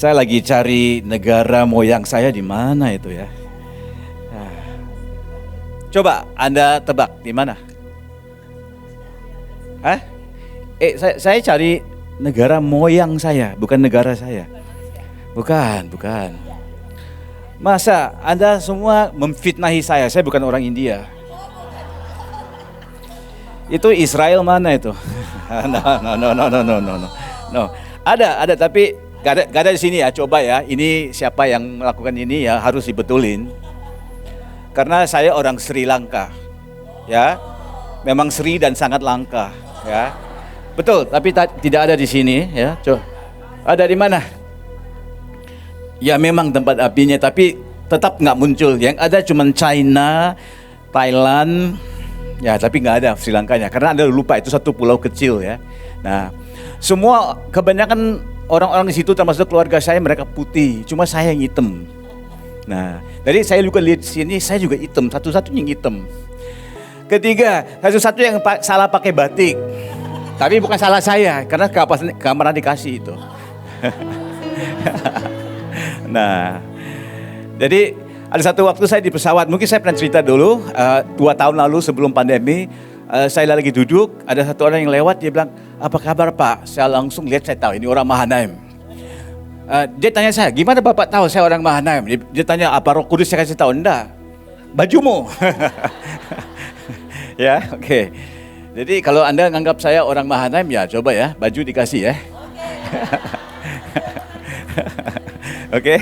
Saya lagi cari negara moyang saya di mana itu ya. Nah, coba Anda tebak di mana? Hah? Saya cari negara moyang saya, bukan negara saya. Bukan. Masa Anda semua memfitnahi saya bukan orang India. Itu Israel mana itu? No. Ada tapi gak ada di sini ya. Coba ya, ini siapa yang melakukan ini ya harus dibetulin. Karena saya orang Sri Lanka, ya, memang Sri dan sangat langka, ya, betul. Tapi tidak ada di sini, ya. Coba, ada di mana? Ya memang tempat apinya, tapi tetap nggak muncul. Yang ada cuma China, Thailand, ya, tapi nggak ada Sri Lankanya. Karena Anda lupa itu satu pulau kecil, ya. Nah, semua kebanyakan orang-orang di situ termasuk keluarga saya mereka putih, cuma saya yang hitam. Nah, jadi saya juga lihat sini saya juga hitam, satu-satunya yang hitam. Ketiga, satu-satu yang salah pakai batik. Tapi bukan salah saya, karena kamar dikasih itu. Nah, jadi ada satu waktu saya di pesawat, mungkin saya pernah cerita dulu, 2 tahun lalu sebelum pandemi, saya lagi duduk, ada satu orang yang lewat, dia bilang, apa kabar Pak? Saya langsung lihat, saya tahu ini orang Mahanaim. Dia tanya saya, gimana Bapak tahu saya orang Mahanaim? Dia tanya, apa Roh Kudus? Saya kasih tahu, enggak, bajumu. Ya, oke. Jadi kalau Anda nganggap saya orang Mahanaim, ya coba ya, baju dikasih ya. Oke.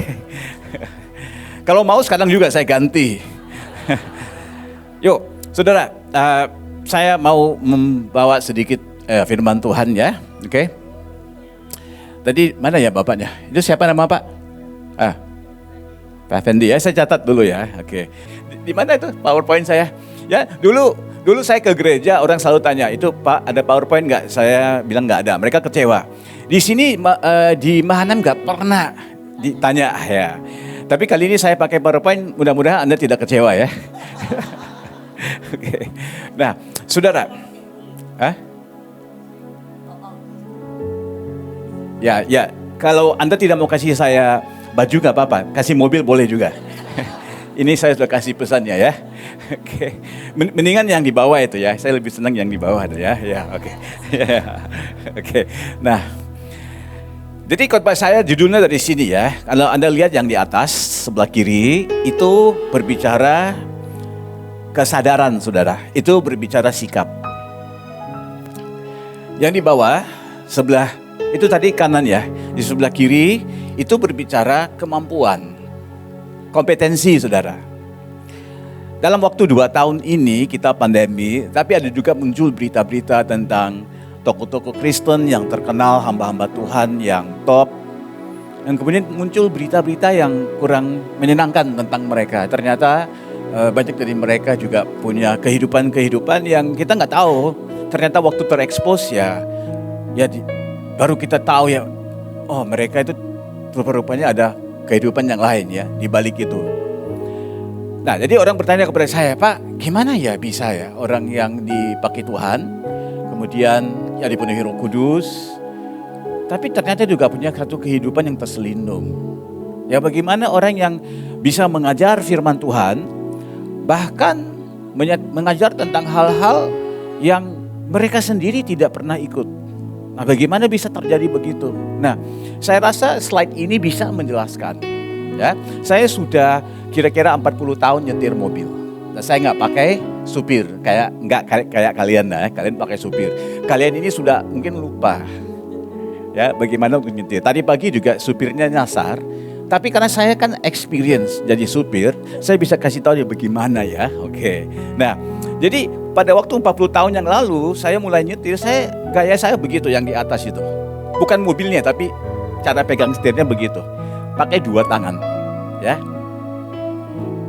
Kalau mau sekarang juga saya ganti. Yuk, saudara, saya mau membawa sedikit firman Tuhan ya, oke? Tadi mana ya bapaknya? Itu siapa nama Pak? Pak Fendi ya, saya catat dulu ya, oke. Di mana itu PowerPoint saya? Ya, dulu saya ke gereja, orang selalu tanya, itu Pak ada PowerPoint nggak? Saya bilang nggak ada, mereka kecewa. Di sini di Mahanaim nggak pernah ditanya ya. Tapi kali ini saya pakai PowerPoint, mudah-mudahan Anda tidak kecewa ya. Oke. Nah, saudara, Ya, kalau Anda tidak mau kasih saya baju nggak apa-apa, kasih mobil boleh juga. Ini saya sudah kasih pesannya ya. Oke. Mendingan yang di bawah itu ya, saya lebih senang yang di bawah itu ya. Ya, oke. Oke. Nah, jadi khotbah saya judulnya dari sini ya. Kalau Anda lihat yang di atas sebelah kiri itu berbicara kesadaran saudara. Itu berbicara sikap. Yang di bawah sebelah itu tadi kanan ya. Di sebelah kiri itu berbicara kemampuan, kompetensi saudara. Dalam waktu 2 tahun ini kita pandemi, tapi ada juga muncul berita-berita tentang tokoh-tokoh Kristen yang terkenal, hamba-hamba Tuhan yang top. Dan kemudian muncul berita-berita yang kurang menyenangkan tentang mereka. Ternyata banyak dari mereka juga punya kehidupan yang kita nggak tahu. Ternyata waktu terekspos ya baru kita tahu ya, oh mereka itu rupa-rupanya ada kehidupan yang lain ya di balik itu. Nah, jadi orang bertanya kepada saya, Pak, gimana ya bisa ya orang yang dipakai Tuhan, kemudian ya dipenuhi Roh Kudus, tapi ternyata juga punya satu kehidupan yang terselindung. Ya bagaimana orang yang bisa mengajar firman Tuhan, bahkan mengajar tentang hal-hal yang mereka sendiri tidak pernah ikut. Nah, bagaimana bisa terjadi begitu? Nah, saya rasa slide ini bisa menjelaskan. Ya, saya sudah kira-kira 40 tahun nyetir mobil. Nah, saya nggak pakai supir, kayak kalian ya. Kalian pakai supir. Kalian ini sudah mungkin lupa, ya bagaimana untuk nyetir. Tadi pagi juga supirnya nyasar. Tapi karena saya kan experience jadi supir, saya bisa kasih tahu dia bagaimana ya. Oke. Nah, jadi pada waktu 40 tahun yang lalu saya mulai nyetir, gaya saya begitu yang di atas itu. Bukan mobilnya tapi cara pegang setirnya begitu. Pakai 2 tangan, ya.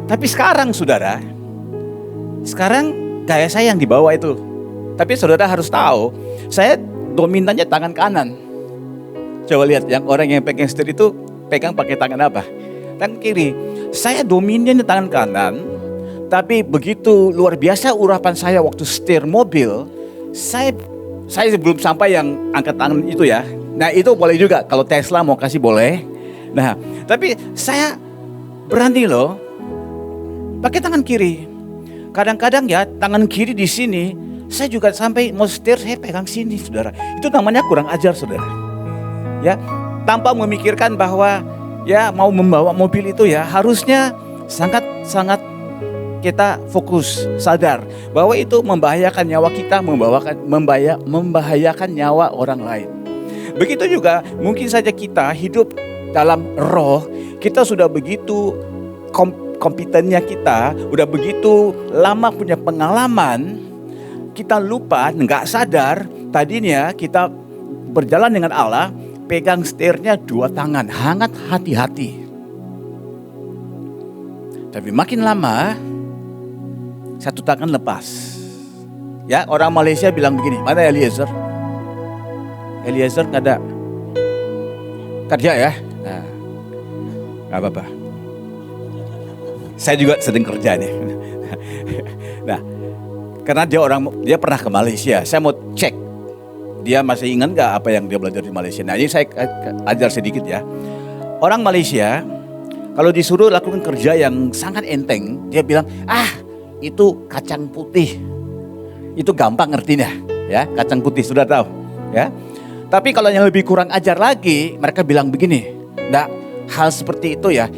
Tapi sekarang saudara, gaya saya yang di bawah itu. Tapi saudara harus tahu, saya dominannya tangan kanan. Coba lihat yang orang yang pegang setir itu pegang pakai tangan apa? Tangan kiri. Saya dominannya tangan kanan, tapi begitu luar biasa urapan saya waktu setir mobil, saya belum sampai yang angkat tangan itu ya. Nah itu boleh juga, kalau Tesla mau kasih boleh. Nah, tapi saya berani loh pakai tangan kiri. Kadang-kadang ya tangan kiri di sini, saya juga sampai mau setir saya pegang sini, saudara. Itu namanya kurang ajar, saudara. Ya, tanpa memikirkan bahwa ya mau membawa mobil itu ya harusnya sangat kita fokus, sadar bahwa itu membahayakan nyawa kita, membahayakan nyawa orang lain. Begitu juga mungkin saja kita hidup dalam roh, kita sudah begitu kompetennya kita, udah begitu lama punya pengalaman, kita lupa, nggak sadar tadinya kita berjalan dengan Allah, pegang setirnya dua tangan, hangat hati-hati. Tapi makin lama, satu tangan lepas. Ya, orang Malaysia bilang begini, mana Eliezer? Eliezer nggak ada kerja ya? Nah, nggak apa-apa. Saya juga sedang kerja nih. Nah, karena dia pernah ke Malaysia, saya mau cek. Dia masih ingat nggak apa yang dia belajar di Malaysia? Nah, ini saya ajar sedikit ya. Orang Malaysia, kalau disuruh lakukan kerja yang sangat enteng, dia bilang, itu kacang putih. Itu gampang ngertinya, ya, kacang putih sudah tahu, ya. Tapi kalau yang lebih kurang ajar lagi, mereka bilang begini, "Nggak, hal seperti itu ya,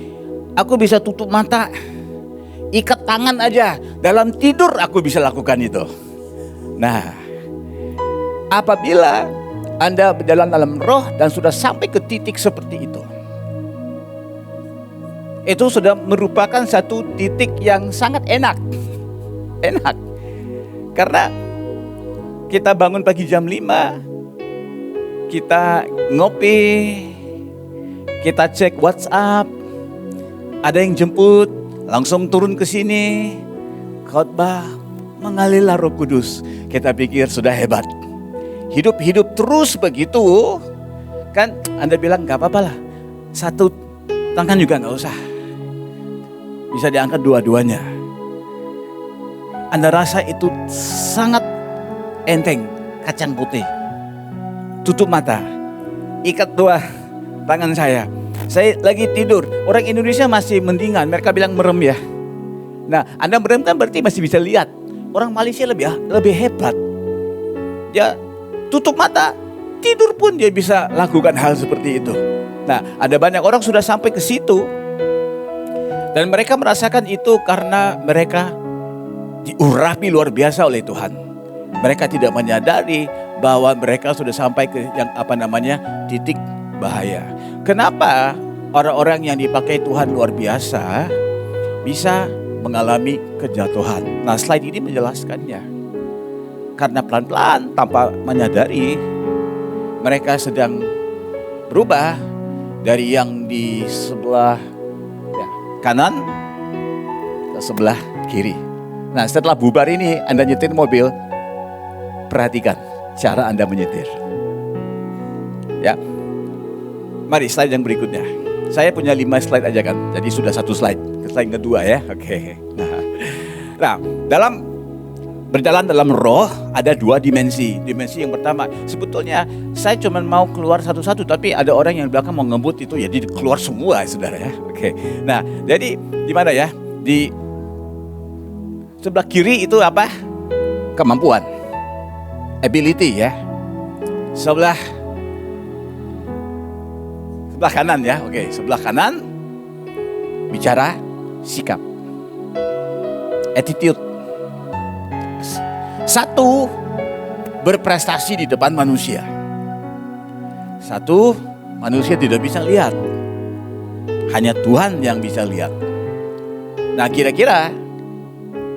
aku bisa tutup mata, ikat tangan aja, dalam tidur aku bisa lakukan itu." Nah, apabila Anda berjalan dalam roh dan sudah sampai ke titik seperti itu sudah merupakan satu titik yang sangat enak. Enak. Karena kita bangun pagi jam 5, kita ngopi, kita cek WhatsApp, ada yang jemput, langsung turun ke sini, khotbah, mengalirlah Roh Kudus. Kita pikir sudah hebat. Hidup terus begitu, kan Anda bilang gak apa-apa lah, satu tangan juga gak usah. Bisa diangkat dua-duanya. Anda rasa itu sangat enteng, kacang putih. Tutup mata, ikat dua tangan saya. Saya lagi tidur, orang Indonesia masih mendingan, mereka bilang merem ya. Nah, Anda merem kan berarti masih bisa lihat. Orang Malaysia lebih hebat. Dia tutup mata, tidur pun dia bisa lakukan hal seperti itu. Nah, ada banyak orang sudah sampai ke situ. Dan mereka merasakan itu karena mereka diurapi luar biasa oleh Tuhan. Mereka tidak menyadari bahwa mereka sudah sampai ke yang titik bahaya. Kenapa orang-orang yang dipakai Tuhan luar biasa bisa mengalami kejatuhan? Nah, slide ini menjelaskannya. Karena pelan-pelan tanpa menyadari mereka sedang berubah dari yang di sebelah kanan ke sebelah kiri. Nah, setelah bubar ini Anda nyetir mobil, perhatikan cara Anda menyetir. Ya, mari slide yang berikutnya. Saya punya 5 slide aja kan, jadi sudah 1 slide. Slide kedua ya, oke. Nah, dalam berjalan dalam roh ada 2 dimensi. Dimensi yang pertama, sebetulnya saya cuma mau keluar satu-satu, tapi ada orang yang belakang mau ngebut itu ya, jadi keluar semua saudara ya. Oke. Nah, jadi di mana ya? Di sebelah kiri itu apa? Kemampuan, ability ya. Sebelah kanan ya, oke. Sebelah kanan bicara sikap, attitude. Satu, berprestasi di depan manusia. Satu, manusia tidak bisa lihat. Hanya Tuhan yang bisa lihat. Nah, kira-kira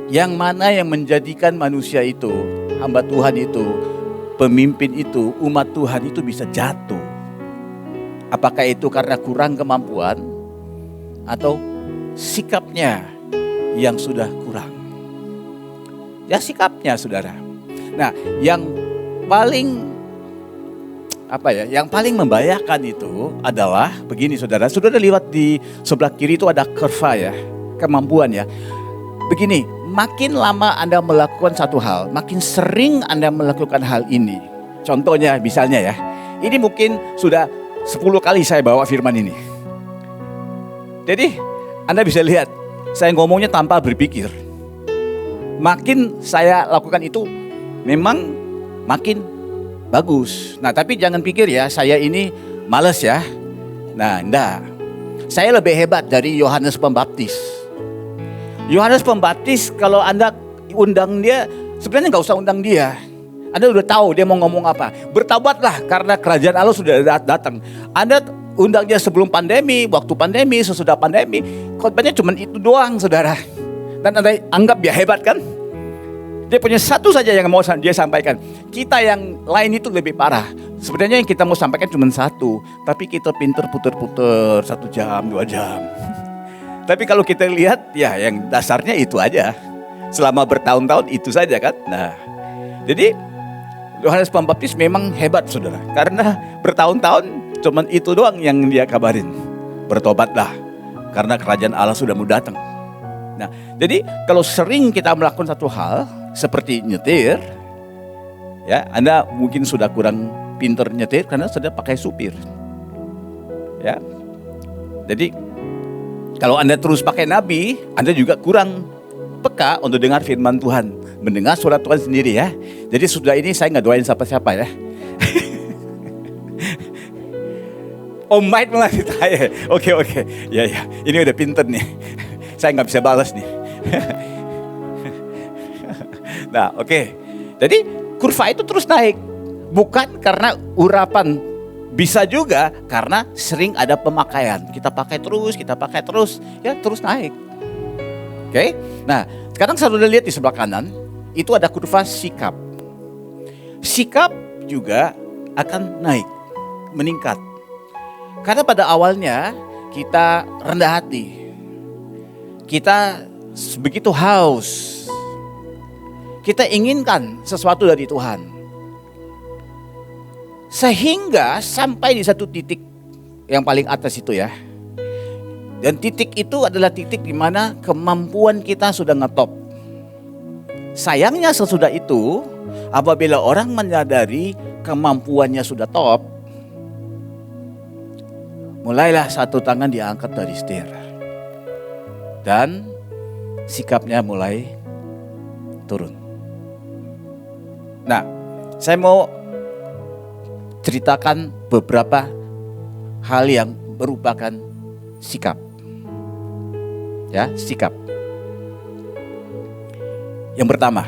yang mana yang menjadikan manusia itu, hamba Tuhan itu, pemimpin itu, umat Tuhan itu bisa jatuh? Apakah itu karena kurang kemampuan atau sikapnya yang sudah kurang? Ya, sikapnya, saudara. Nah, yang paling yang paling membahayakan itu adalah begini, saudara. Sudah lihat di sebelah kiri itu ada kurva ya, kemampuan ya. Begini, makin lama Anda melakukan satu hal, makin sering Anda melakukan hal ini. Contohnya misalnya ya, ini mungkin sudah 10 kali saya bawa firman ini. Jadi Anda bisa lihat, saya ngomongnya tanpa berpikir. Makin saya lakukan itu, memang makin bagus. Nah, tapi jangan pikir ya, saya ini males ya. Nah, enggak. Saya lebih hebat dari Yohanes Pembaptis. Yohanes Pembaptis kalau Anda undang dia, sebenarnya nggak usah undang dia. Anda udah tahu dia mau ngomong apa. Bertobatlah karena kerajaan Allah sudah datang. Anda undang dia sebelum pandemi, waktu pandemi, sesudah pandemi. Khotbahnya cuma itu doang, saudara. Dan Anda anggap dia hebat kan? Dia punya satu saja yang mau dia sampaikan. Kita yang lain itu lebih parah. Sebenarnya yang kita mau sampaikan cuma satu. Tapi kita pinter puter-puter 1 jam, 2 jam. Tapi kalau kita lihat ya yang dasarnya itu aja. Selama bertahun-tahun itu saja kan. Nah, jadi Yohanes Pembaptis memang hebat saudara. Karena bertahun-tahun cuman itu doang yang dia kabarin. Bertobatlah karena kerajaan Allah sudah mau datang. Nah, jadi kalau sering kita melakukan satu hal seperti nyetir, ya Anda mungkin sudah kurang pinter nyetir karena sudah pakai supir. Ya. Jadi kalau Anda terus pakai nabi, Anda juga kurang peka untuk dengar firman Tuhan, mendengar suara Tuhan sendiri ya. Jadi sudah ini saya nggak doain siapa-siapa ya. Om Mike malah ditanya. Oke. Ya. Ini udah pinter nih. Saya nggak bisa balas nih. Nah, oke. Jadi kurva itu terus naik. Bukan karena urapan. Bisa juga karena sering ada pemakaian. Kita pakai terus. Ya terus naik. Oke. Nah, sekarang saya sudah lihat di sebelah kanan. Itu ada kurva sikap. Sikap juga akan naik. Meningkat. Karena pada awalnya kita rendah hati. Kita begitu haus. Kita inginkan sesuatu dari Tuhan. Sehingga sampai di satu titik yang paling atas itu ya. Dan titik itu adalah titik di mana kemampuan kita sudah ngetop. Sayangnya sesudah itu, apabila orang menyadari kemampuannya sudah top, mulailah satu tangan diangkat dari setir. Dan sikapnya mulai turun. Nah, saya mau ceritakan beberapa hal yang merupakan sikap. Ya, sikap. Yang pertama,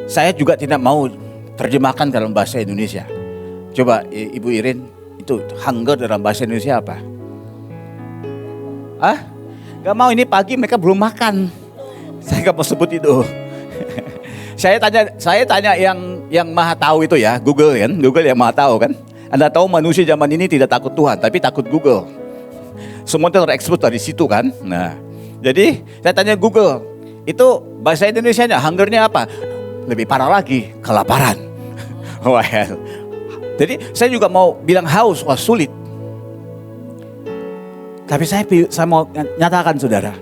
saya juga tidak mau terjemahkan dalam bahasa Indonesia. Coba Ibu Irin, itu hunger dalam bahasa Indonesia apa? Gak mau, ini pagi mereka belum makan. Saya gak mau sebut itu. Saya tanya yang maha tahu itu ya, Google kan, Google yang maha tahu kan. Anda tahu manusia zaman ini tidak takut Tuhan, tapi takut Google. Semua terekspos dari situ kan. Nah, jadi saya tanya Google, itu bahasa Indonesianya hungernya apa? Lebih parah lagi, kelaparan. Well, jadi saya juga mau bilang haus, wah sulit. Tapi saya mau nyatakan saudara,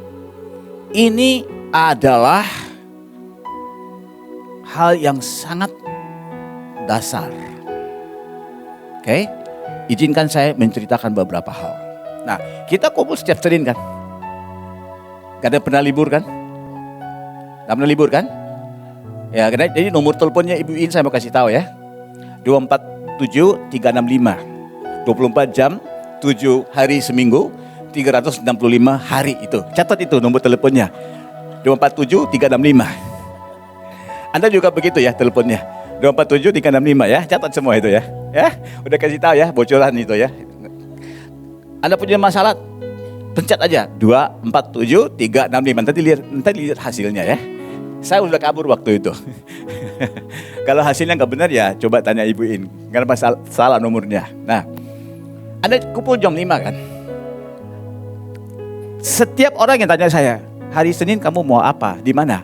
ini adalah hal yang sangat dasar. Oke, izinkan saya menceritakan beberapa hal. Nah, kita kumpul setiap Senin kan? Gak ada pernah libur kan? Gak pernah libur kan? Ya, jadi nomor teleponnya Ibu In saya mau kasih tahu ya. 247 365. 24 jam, 7 hari seminggu, 365 hari itu. Catat itu nomor teleponnya. 247 365. Anda juga begitu ya teleponnya. 247 365 ya. Catat semua itu ya. Ya, udah kasih tahu ya bocoran itu ya. Anda punya masalah, pencet aja 247 365. Nanti lihat hasilnya ya. Saya udah kabur waktu itu. Kalau hasilnya nggak benar ya coba tanya Ibu In. Karena salah nomornya. Nah, Anda kumpul jam 5 kan? Setiap orang yang tanya saya, hari Senin kamu mau apa? Di mana?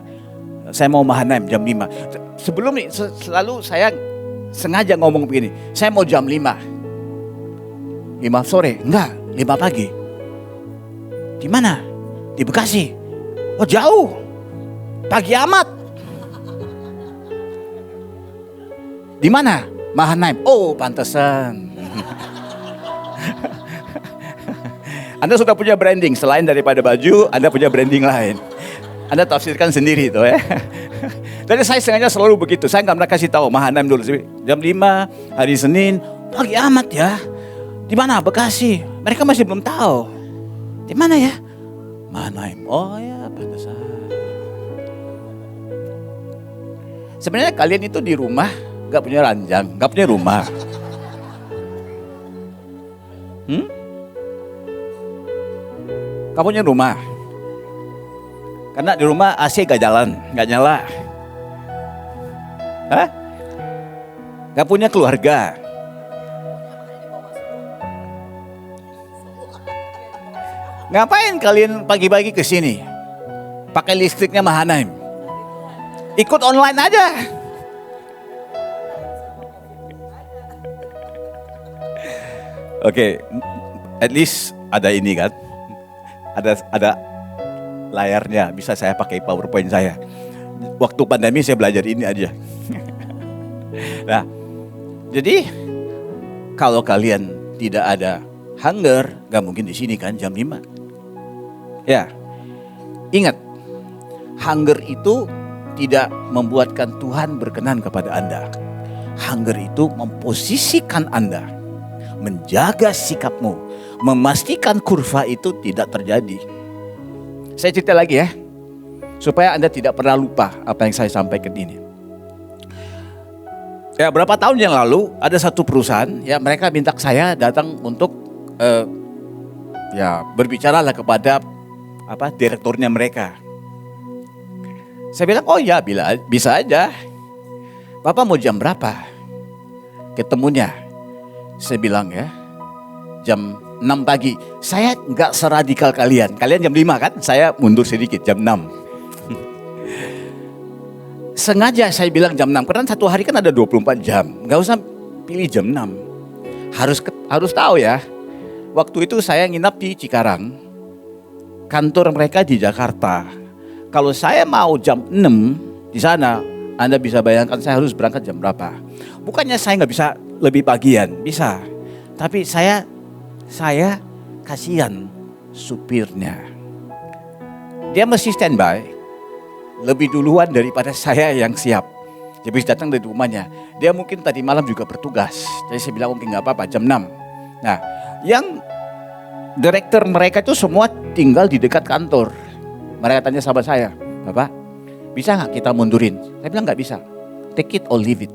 Saya mau Mahanaim jam 5. Sebelum ini selalu saya sengaja ngomong begini. Saya mau jam 5. 5 sore? Enggak, 5 pagi. Di mana? Di Bekasi. Oh jauh. Pagi amat. Di mana? Mahanaim. Oh pantesan. Anda sudah punya branding, selain daripada baju, Anda punya branding lain. Anda tafsirkan sendiri itu ya. Jadi saya sengaja selalu begitu, saya nggak pernah kasih tahu Mahanaim dulu. Jam 5 hari Senin, pagi amat ya. Di mana? Bekasi. Mereka masih belum tahu. Di mana ya? Mahanaim. Oh ya, pantesan. Sebenarnya kalian itu di rumah nggak punya ranjang, nggak punya rumah. Kamu punya rumah. Karena di rumah AC gak jalan, gak nyala. Hah? Gak punya keluarga. Ngapain kalian pagi-pagi ke sini? Pakai listriknya Mahanaim. Ikut online aja. Oke, at least ada ini kan. Ada layarnya, bisa saya pakai PowerPoint saya. Waktu pandemi saya belajar ini aja. Nah, jadi kalau kalian tidak ada hunger, gak mungkin di sini kan jam 5. Ya, ingat, hunger itu tidak membuatkan Tuhan berkenan kepada Anda. Hunger itu memposisikan Anda, menjaga sikapmu, memastikan kurva itu tidak terjadi. Saya cerita lagi ya, supaya Anda tidak pernah lupa apa yang saya sampaikan ini. Ya, berapa tahun yang lalu ada satu perusahaan, ya mereka minta saya datang untuk ya berbicaralah kepada direkturnya mereka. Saya bilang, oh ya bisa aja. Bapak mau jam berapa ketemunya? Saya bilang ya, jam 6 pagi. Saya nggak seradikal kalian. Kalian jam 5 kan? Saya mundur sedikit jam 6. Sengaja saya bilang jam 6 karena satu hari kan ada 24 jam. Nggak usah pilih jam 6. Harus tahu ya. Waktu itu saya nginap di Cikarang. Kantor mereka di Jakarta. Kalau saya mau jam 6 di sana, Anda bisa bayangkan saya harus berangkat jam berapa. Bukannya saya nggak bisa lebih pagian, bisa. Tapi saya kasihan supirnya. Dia mesti standby lebih duluan daripada saya yang siap. Dia bisa datang dari rumahnya. Dia mungkin tadi malam juga bertugas. Jadi saya bilang mungkin nggak apa-apa jam 6. Nah, yang direktur mereka itu semua tinggal di dekat kantor. Mereka tanya sama saya, Bapak, bisa nggak kita mundurin? Saya bilang nggak bisa. Take it or leave it.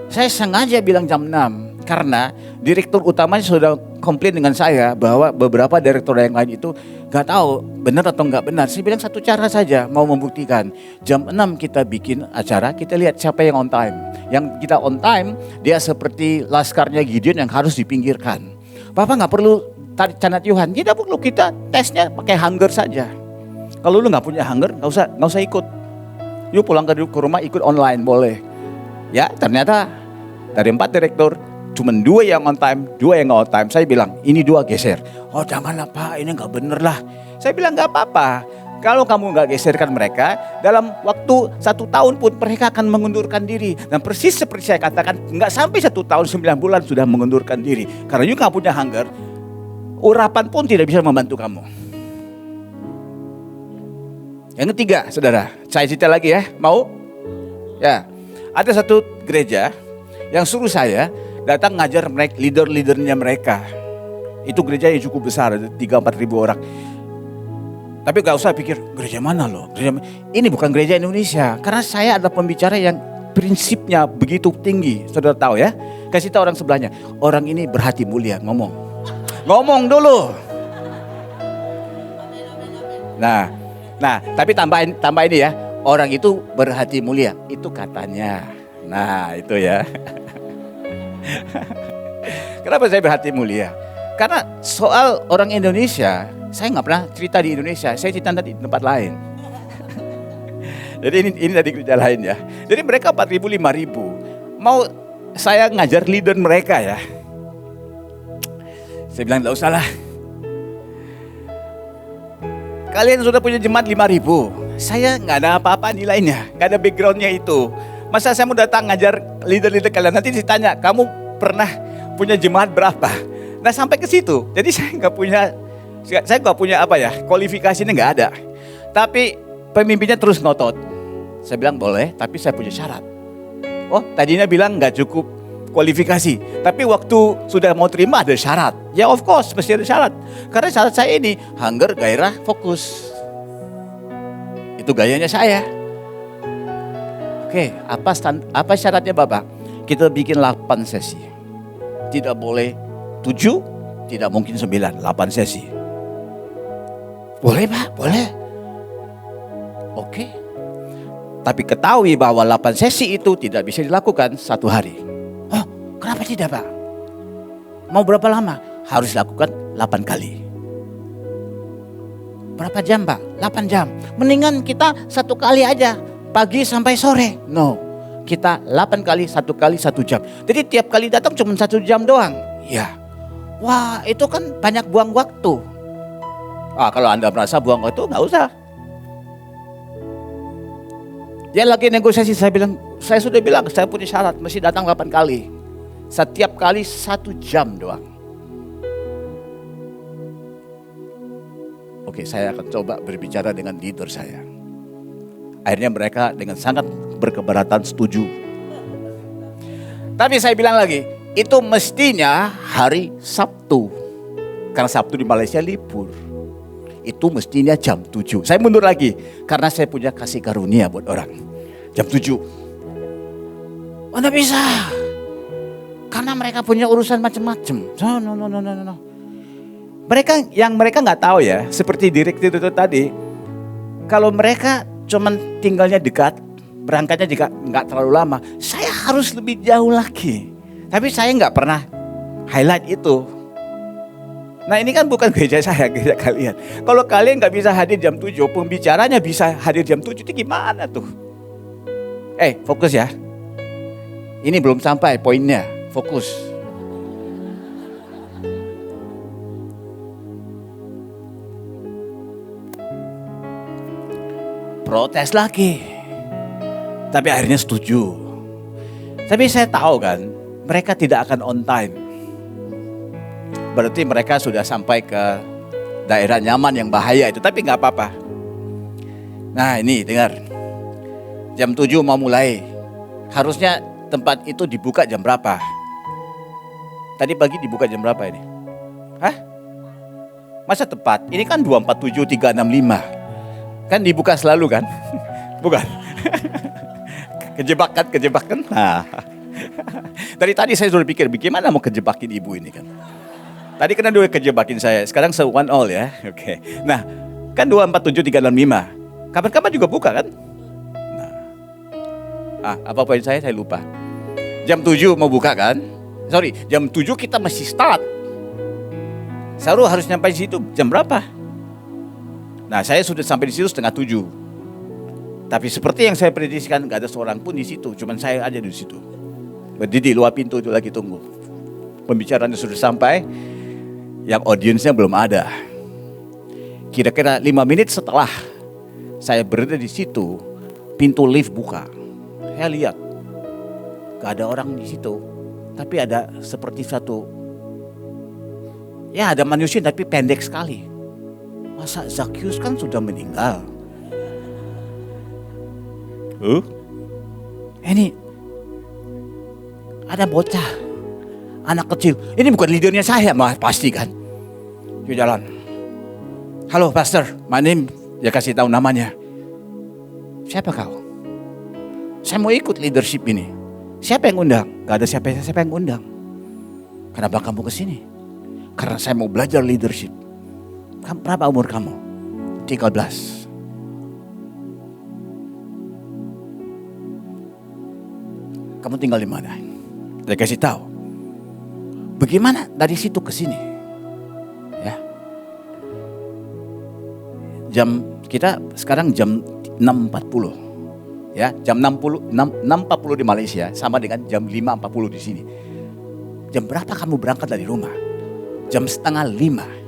Saya sengaja bilang jam 6 karena direktur utamanya sudah komplain dengan saya bahwa beberapa direktur yang lain itu nggak tahu benar atau nggak benar. Saya bilang satu cara saja mau membuktikan. Jam 6 kita bikin acara, kita lihat siapa yang on time. Yang kita on time, dia seperti laskarnya Gideon yang harus dipinggirkan. Bapak nggak perlu tarik canat Tuhan, tidak perlu, kita tesnya pakai hunger saja. Kalau lu nggak punya hunger, nggak usah ikut. Yuk pulang ke rumah ikut online boleh. Ya ternyata dari 4 direktur, cuma 2 yang on time, 2 yang nggak on time. Saya bilang ini 2 geser. Oh janganlah Pak, ini nggak bener lah. Saya bilang nggak apa-apa. Kalau kamu nggak geserkan mereka, dalam waktu 1 tahun pun mereka akan mengundurkan diri. Dan persis seperti saya katakan, nggak sampai 1 tahun 9 bulan sudah mengundurkan diri. Karena you nggak punya hunger, urapan pun tidak bisa membantu kamu. Yang ketiga, saudara, saya cerita lagi ya, mau? Ya, ada satu gereja yang suruh saya datang ngajar mereka, leader-leadernya mereka. Itu gereja yang cukup besar, 3-4 ribu orang. Tapi gak usah pikir, gereja mana loh? Ini bukan gereja Indonesia. Karena saya adalah pembicara yang prinsipnya begitu tinggi. Saudara tahu ya? Kasih tahu orang sebelahnya, orang ini berhati mulia, ngomong dulu. Nah, tapi tambah ini ya, orang itu berhati mulia, itu katanya. Nah, itu ya. Kenapa saya berhati mulia? Karena soal orang Indonesia, saya nggak pernah cerita di Indonesia, saya cerita di tempat lain. Jadi ini dari gereja lain ya. Jadi mereka 4.000, 5.000. Mau saya ngajar leader mereka ya. Saya bilang nggak usah lah. Kalian sudah punya jemaat 5.000. Saya nggak ada apa-apa nilainya, nggak ada backgroundnya itu. Masa saya mau datang ngajar leader-leader kalian, nanti ditanya, kamu pernah punya jemaat berapa? Nah sampai ke situ, jadi saya nggak punya apa ya, kualifikasinya nggak ada. Tapi pemimpinnya terus ngotot. Saya bilang boleh, tapi saya punya syarat. Oh tadinya bilang nggak cukup kualifikasi, tapi waktu sudah mau terima ada syarat. Ya of course mesti ada syarat. Karena syarat saya ini hunger, gairah, fokus. Itu gayanya saya. Oke, apa syaratnya Bapak? Kita bikin 8 sesi. Tidak boleh 7, tidak mungkin 9, 8 sesi. Boleh Pak, boleh. Oke. Tapi ketahui bahwa 8 sesi itu tidak bisa dilakukan 1 hari. Oh, kenapa tidak Pak? Mau berapa lama? Harus lakukan 8 kali. Berapa jam Pak? 8 jam. Mendingan kita 1 kali aja. Pagi sampai sore. No, kita 8 kali, 1 kali 1 jam. Jadi tiap kali datang cuma 1 jam doang. Ya. Wah itu kan banyak buang waktu. Kalau Anda merasa buang waktu gak usah. Dia lagi negosiasi, saya sudah bilang saya punya syarat mesti datang 8 kali. Setiap kali 1 jam doang. Oke, saya akan coba berbicara dengan leader saya. Akhirnya mereka dengan sangat berkeberatan setuju. Tapi saya bilang lagi, itu mestinya hari Sabtu. Karena Sabtu di Malaysia libur. Itu mestinya jam 7. Saya mundur lagi karena saya punya kasih karunia buat orang. Jam 7. Mana bisa? Karena mereka punya urusan macam-macam. No. Mereka nggak tahu ya, seperti direktur itu tadi. Kalau mereka cuman tinggalnya dekat, berangkatnya juga nggak terlalu lama, saya harus lebih jauh lagi. Tapi saya nggak pernah highlight itu. Nah ini kan bukan gereja saya, gereja kalian. Kalau kalian nggak bisa hadir jam 7, pembicaranya bisa hadir jam 7, itu gimana tuh? Fokus ya. Ini belum sampai poinnya, fokus. Protes lagi. Tapi akhirnya setuju. Tapi saya tahu kan, mereka tidak akan on time. Berarti mereka sudah sampai ke daerah nyaman yang bahaya itu. Tapi gak apa-apa. Nah ini dengar. Jam 7 mau mulai. Harusnya tempat itu dibuka jam berapa? Tadi pagi dibuka jam berapa ini? Hah? Masa tepat? Ini kan 247 365. Kan dibuka selalu kan? Bukan? Kejebakan. Nah. Dari tadi saya sudah pikir bagaimana mau kejebakin ibu ini kan? Tadi kena dua kejebakin saya, sekarang one all ya. Oke. Nah, kan 247 365. Kapan-kapan juga buka kan? Nah. Apa poin saya lupa. Jam 7 mau buka kan? Sorry, jam 7 kita masih start. Saru harus nyampe di situ jam berapa? Nah, saya sudah sampai di situ 6:30. Tapi seperti yang saya prediksikan, gak ada seorang pun di situ, cuman saya aja di situ. Berdiri luar pintu itu lagi tunggu. Pembicaraannya sudah sampai, yang audiensnya belum ada. Kira-kira 5 menit setelah saya berada di situ, pintu lift buka. Saya lihat, gak ada orang di situ, tapi ada seperti satu, ya ada manusia tapi pendek sekali. Masa Zakheus kan sudah meninggal? Ini ada bocah, anak kecil. Ini bukan leadernya saya, pasti kan. Dia jalan. Halo pastor, my name. Dia kasih tahu namanya. Siapa kau? Saya mau ikut leadership ini. Siapa yang undang? Gak ada siapa yang undang. Kenapa kamu kesini? Karena saya mau belajar leadership. Berapa umur kamu? 13. Kamu tinggal di mana? Dia kasih tahu. Bagaimana dari situ ke sini? Ya. Jam kita sekarang jam 6.40. Ya, jam 6.40 di Malaysia sama dengan jam 5.40 di sini. Jam berapa kamu berangkat dari rumah? Jam 4:30.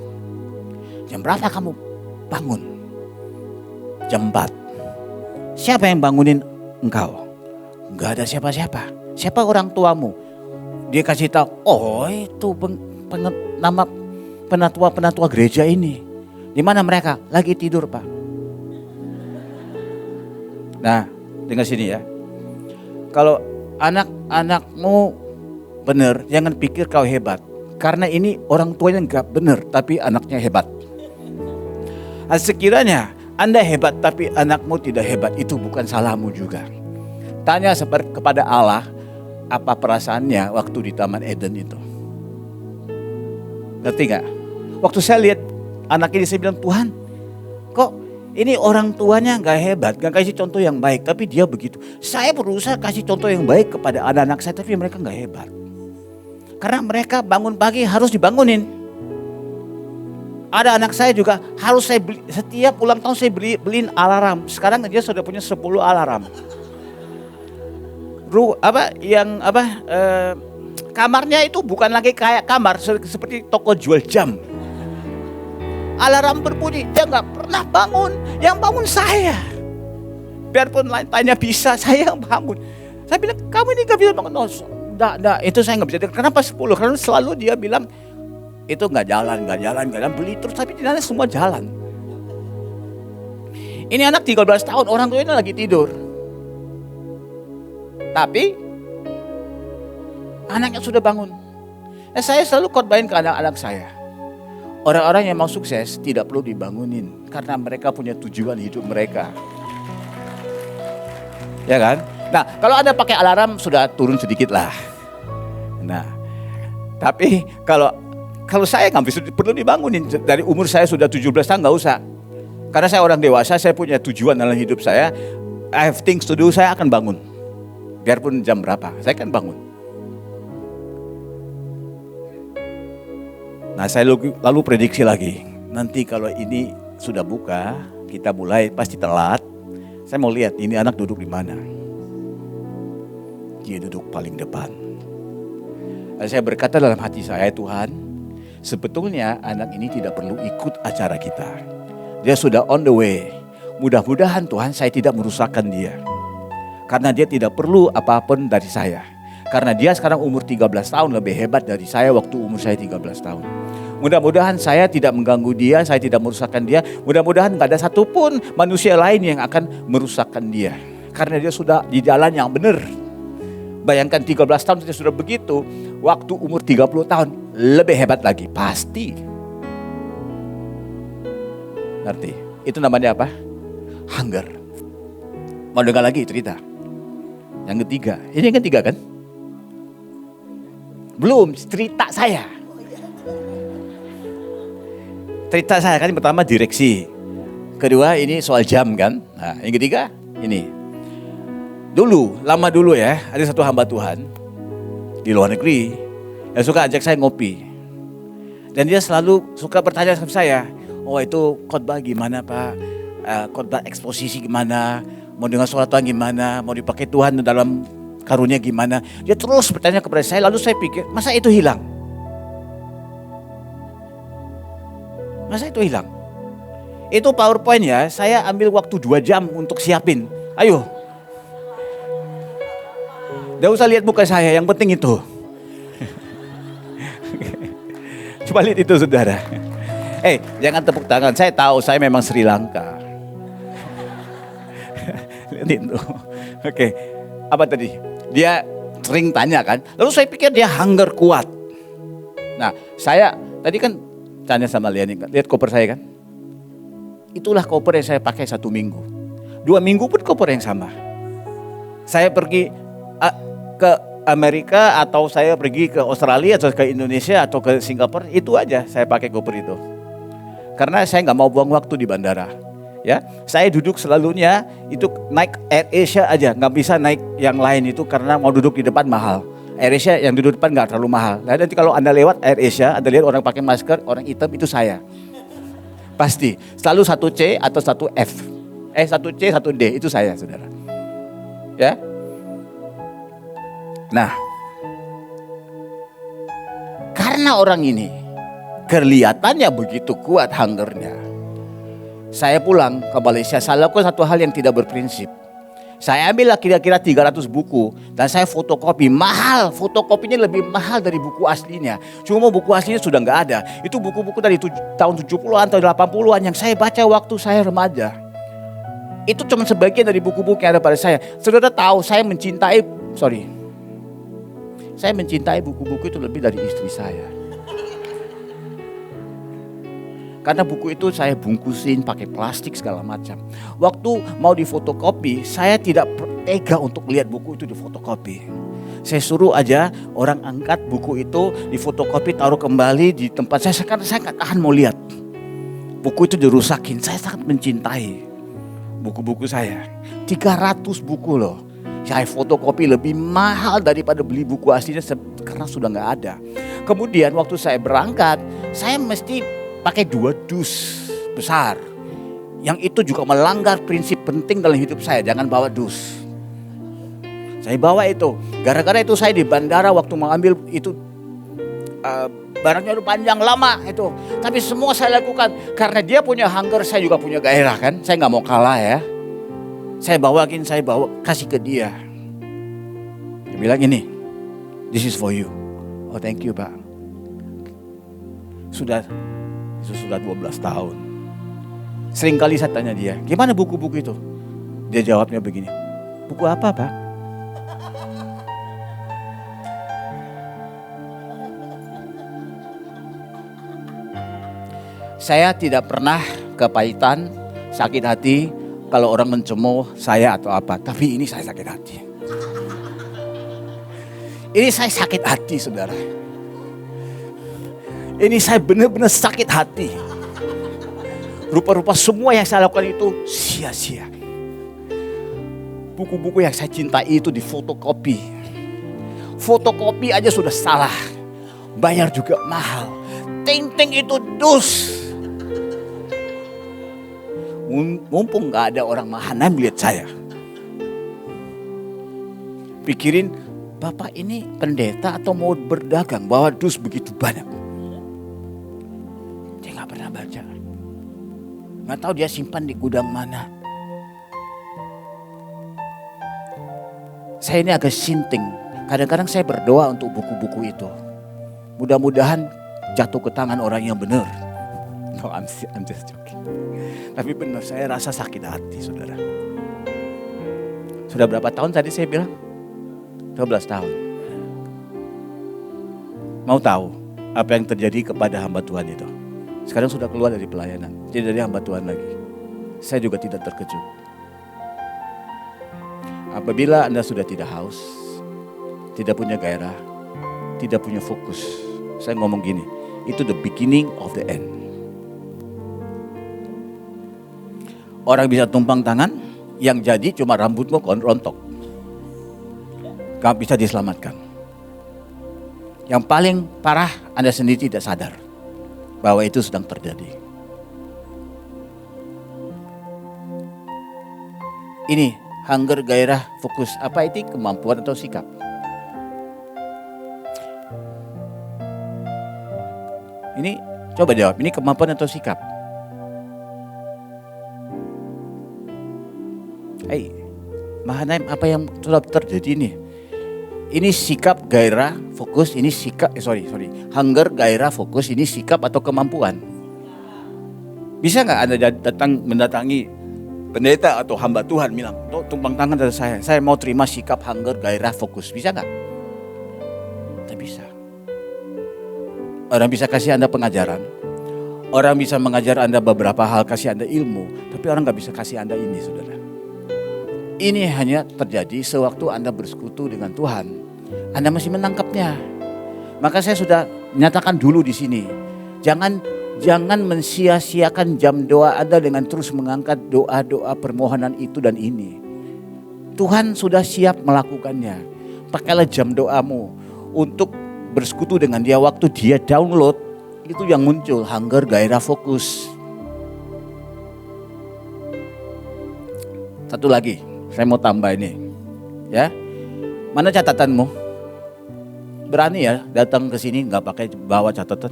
Jam berapa kamu bangun? Jam 4. Siapa yang bangunin engkau? Gak ada siapa-siapa. Siapa orang tuamu? Dia kasih tahu, oh itu nama penatua-penatua gereja ini. Di mana mereka? Lagi tidur, Pak. Nah, dengar sini ya. Kalau anak-anakmu benar, jangan pikir kau hebat. Karena ini orang tuanya enggak benar, tapi anaknya hebat. Sekiranya Anda hebat tapi anakmu tidak hebat, itu bukan salahmu juga. Tanya kepada Allah, apa perasaannya waktu di Taman Eden itu. Ngerti gak? Waktu saya lihat anak ini, saya bilang, Tuhan, kok ini orang tuanya gak hebat, gak kasih contoh yang baik, tapi dia begitu. Saya berusaha kasih contoh yang baik kepada anak-anak saya, tapi mereka gak hebat. Karena mereka bangun pagi harus dibangunin. Ada anak saya juga harus saya beli, setiap ulang tahun saya beliin alarm. Sekarang dia sudah punya 10 alarm. Kamarnya itu bukan lagi kayak kamar, seperti toko jual jam. Alarm berbunyi, dia nggak pernah bangun. Yang bangun saya. Biarpun lain-lainnya bisa, saya yang bangun. Saya bilang, kamu ini nggak bisa bangun. No, enggak, itu saya nggak bisa. Kenapa 10? Karena selalu dia bilang, itu nggak jalan, beli terus, tapi tidak semua jalan. Ini anak 13 tahun, orang tuanya lagi tidur. Tapi anaknya sudah bangun. Saya selalu khotbahin ke anak-anak saya. Orang-orang yang mau sukses tidak perlu dibangunin, karena mereka punya tujuan hidup mereka. Ya kan? Nah, kalau Anda pakai alarm sudah turun sedikit lah. Nah, tapi kalau saya nggak perlu dibangunin. Dari umur saya sudah 17 tahun nggak usah. Karena saya orang dewasa, saya punya tujuan dalam hidup saya. I have things to do, saya akan bangun. Biarpun jam berapa, saya akan bangun. Nah, saya lalu prediksi lagi. Nanti kalau ini sudah buka, kita mulai pasti telat. Saya mau lihat ini anak duduk di mana. Dia duduk paling depan. Dan saya berkata dalam hati saya, Tuhan, sebetulnya anak ini tidak perlu ikut acara kita. Dia sudah on the way. Mudah-mudahan Tuhan saya tidak merusakkan dia. Karena dia tidak perlu apapun dari saya. Karena dia sekarang umur 13 tahun lebih hebat dari saya waktu umur saya 13 tahun. Mudah-mudahan saya tidak mengganggu dia, saya tidak merusakkan dia. Mudah-mudahan gak ada satupun manusia lain yang akan merusakkan dia. Karena dia sudah di jalan yang benar. Bayangkan 13 tahun dia sudah begitu. Waktu umur 30 tahun lebih hebat lagi. Pasti. Ngerti? Itu namanya apa? Hunger. Mau dengar lagi cerita? Yang ketiga. Ini yang ketiga kan? Belum, cerita saya. Cerita saya kan pertama direksi. Kedua ini soal jam kan. Nah, yang ketiga ini. Lama dulu ya, ada satu hamba Tuhan di luar negeri yang suka ajak saya ngopi. Dan dia selalu suka bertanya sama saya, oh itu khotbah gimana Pak? Khotbah eksposisi gimana? Mau dengar suara Tuhan gimana? Mau dipakai Tuhan dalam karunia gimana? Dia terus bertanya kepada saya, lalu saya pikir, masa itu hilang? Masa itu hilang? Itu PowerPoint ya, saya ambil waktu 2 jam untuk siapin. Ayo. Gak usah lihat muka saya, yang penting itu. Coba lihat itu saudara. Jangan tepuk tangan, saya tahu saya memang Sri Lanka. Lihat itu. Oke, apa tadi? Dia sering tanya kan, lalu saya pikir dia hunger kuat. Nah, saya tadi kan tanya sama Liani, lihat koper saya kan. Itulah koper yang saya pakai 1 minggu. 2 minggu pun koper yang sama. Saya pergi ke Amerika atau saya pergi ke Australia atau ke Indonesia atau ke Singapura, itu aja saya pakai koper itu. Karena saya nggak mau buang waktu di bandara. Ya, saya duduk selalunya itu naik Air Asia aja, nggak bisa naik yang lain itu karena mau duduk di depan mahal. Air Asia yang duduk depan nggak terlalu mahal. Nah, nanti kalau Anda lewat Air Asia, Anda lihat orang pakai masker, orang hitam itu saya. Pasti, selalu 1C atau 1F. 1C, 1D itu saya, saudara. Ya. Nah, karena orang ini kelihatannya begitu kuat hungernya. Saya pulang ke Malaysia, saya lakukan satu hal yang tidak berprinsip. Saya ambil kira-kira 300 buku dan saya fotokopi. Mahal, fotokopinya lebih mahal dari buku aslinya. Cuma buku aslinya sudah nggak ada. Itu buku-buku dari tahun 70-an atau 80-an yang saya baca waktu saya remaja. Itu cuma sebagian dari buku-buku yang ada pada saya. Saudara tahu saya mencintai buku-buku itu lebih dari istri saya. Karena buku itu saya bungkusin pakai plastik segala macam. Waktu mau difotokopi, saya tidak tega untuk lihat buku itu difotokopi. Saya suruh aja orang angkat buku itu difotokopi, taruh kembali di tempat saya. Karena saya nggak tahan mau lihat. Buku itu dirusakin. Saya sangat mencintai buku-buku saya. 300 buku loh. Saya fotokopi lebih mahal daripada beli buku aslinya karena sudah nggak ada. Kemudian waktu saya berangkat, saya mesti pakai 2 dus besar. Yang itu juga melanggar prinsip penting dalam hidup saya. Jangan bawa dus. Saya bawa itu. Gara-gara itu saya di bandara waktu mengambil itu barangnya udah panjang lama itu. Tapi semua saya lakukan. Karena dia punya hunger, saya juga punya gairah kan. Saya gak mau kalah ya. Saya bawa kasih ke dia. Dia bilang ini, this is for you. Oh thank you Pak. Itu sudah 12 tahun. Sering kali saya tanya dia, gimana buku-buku itu? Dia jawabnya begini, buku apa Pak? Saya tidak pernah kepahitan, sakit hati kalau orang mencemooh saya atau apa. Tapi ini saya sakit hati. Ini saya sakit hati saudara. Ini saya benar-benar sakit hati. Rupa-rupa semua yang saya lakukan itu sia-sia. Buku-buku yang saya cintai itu difotokopi. Fotokopi aja sudah salah. Bayar juga mahal. Ting-ting itu dus. Mumpung gak ada orang Mahana melihat saya. Pikirin, Bapak ini pendeta atau mau berdagang bawa dus begitu banyak. Dia gak pernah baca. Gak tahu dia simpan di gudang mana. Saya ini agak sinting. Kadang-kadang saya berdoa untuk buku-buku itu. Mudah-mudahan jatuh ke tangan orang yang benar. No, I'm just joking. Tapi benar, saya rasa sakit hati, saudara. Sudah berapa tahun tadi saya bilang? 12 tahun. Mau tahu apa yang terjadi kepada hamba Tuhan itu? Sekarang sudah keluar dari pelayanan, tidak jadi hamba Tuhan lagi. Saya juga tidak terkejut. Apabila Anda sudah tidak haus, tidak punya gairah, tidak punya fokus, saya ngomong gini, itu the beginning of the end. Orang bisa tumpang tangan, yang jadi cuma rambutmu rontok. Gak bisa diselamatkan. Yang paling parah, Anda sendiri tidak sadar bahwa itu sedang terjadi. Ini hunger, gairah, fokus. Apa itu? Kemampuan atau sikap? Ini coba jawab, ini kemampuan atau sikap? Hai, Mahanaim, apa yang sudah terjadi nih? Ini sikap, gairah, fokus, ini sikap, hunger, gairah, fokus, ini sikap atau kemampuan? Bisa gak Anda mendatangi pendeta atau hamba Tuhan bilang, tumpang tangan dari saya mau terima sikap, hunger, gairah, fokus. Bisa gak? Tak bisa. Orang bisa kasih Anda pengajaran. Orang bisa mengajar Anda beberapa hal, kasih Anda ilmu. Tapi orang gak bisa kasih Anda ini, saudara. Ini hanya terjadi sewaktu Anda bersekutu dengan Tuhan. Anda masih menangkapnya. Maka saya sudah nyatakan dulu di sini. Jangan mensia-siakan jam doa Anda dengan terus mengangkat doa-doa permohonan itu dan ini. Tuhan sudah siap melakukannya. Pakailah jam doamu untuk bersekutu dengan dia. Waktu dia download, itu yang muncul hunger, gairah, fokus. Satu lagi, saya mau tambah ini. Ya, mana catatanmu? Berani ya datang ke sini nggak pakai bawa catatan.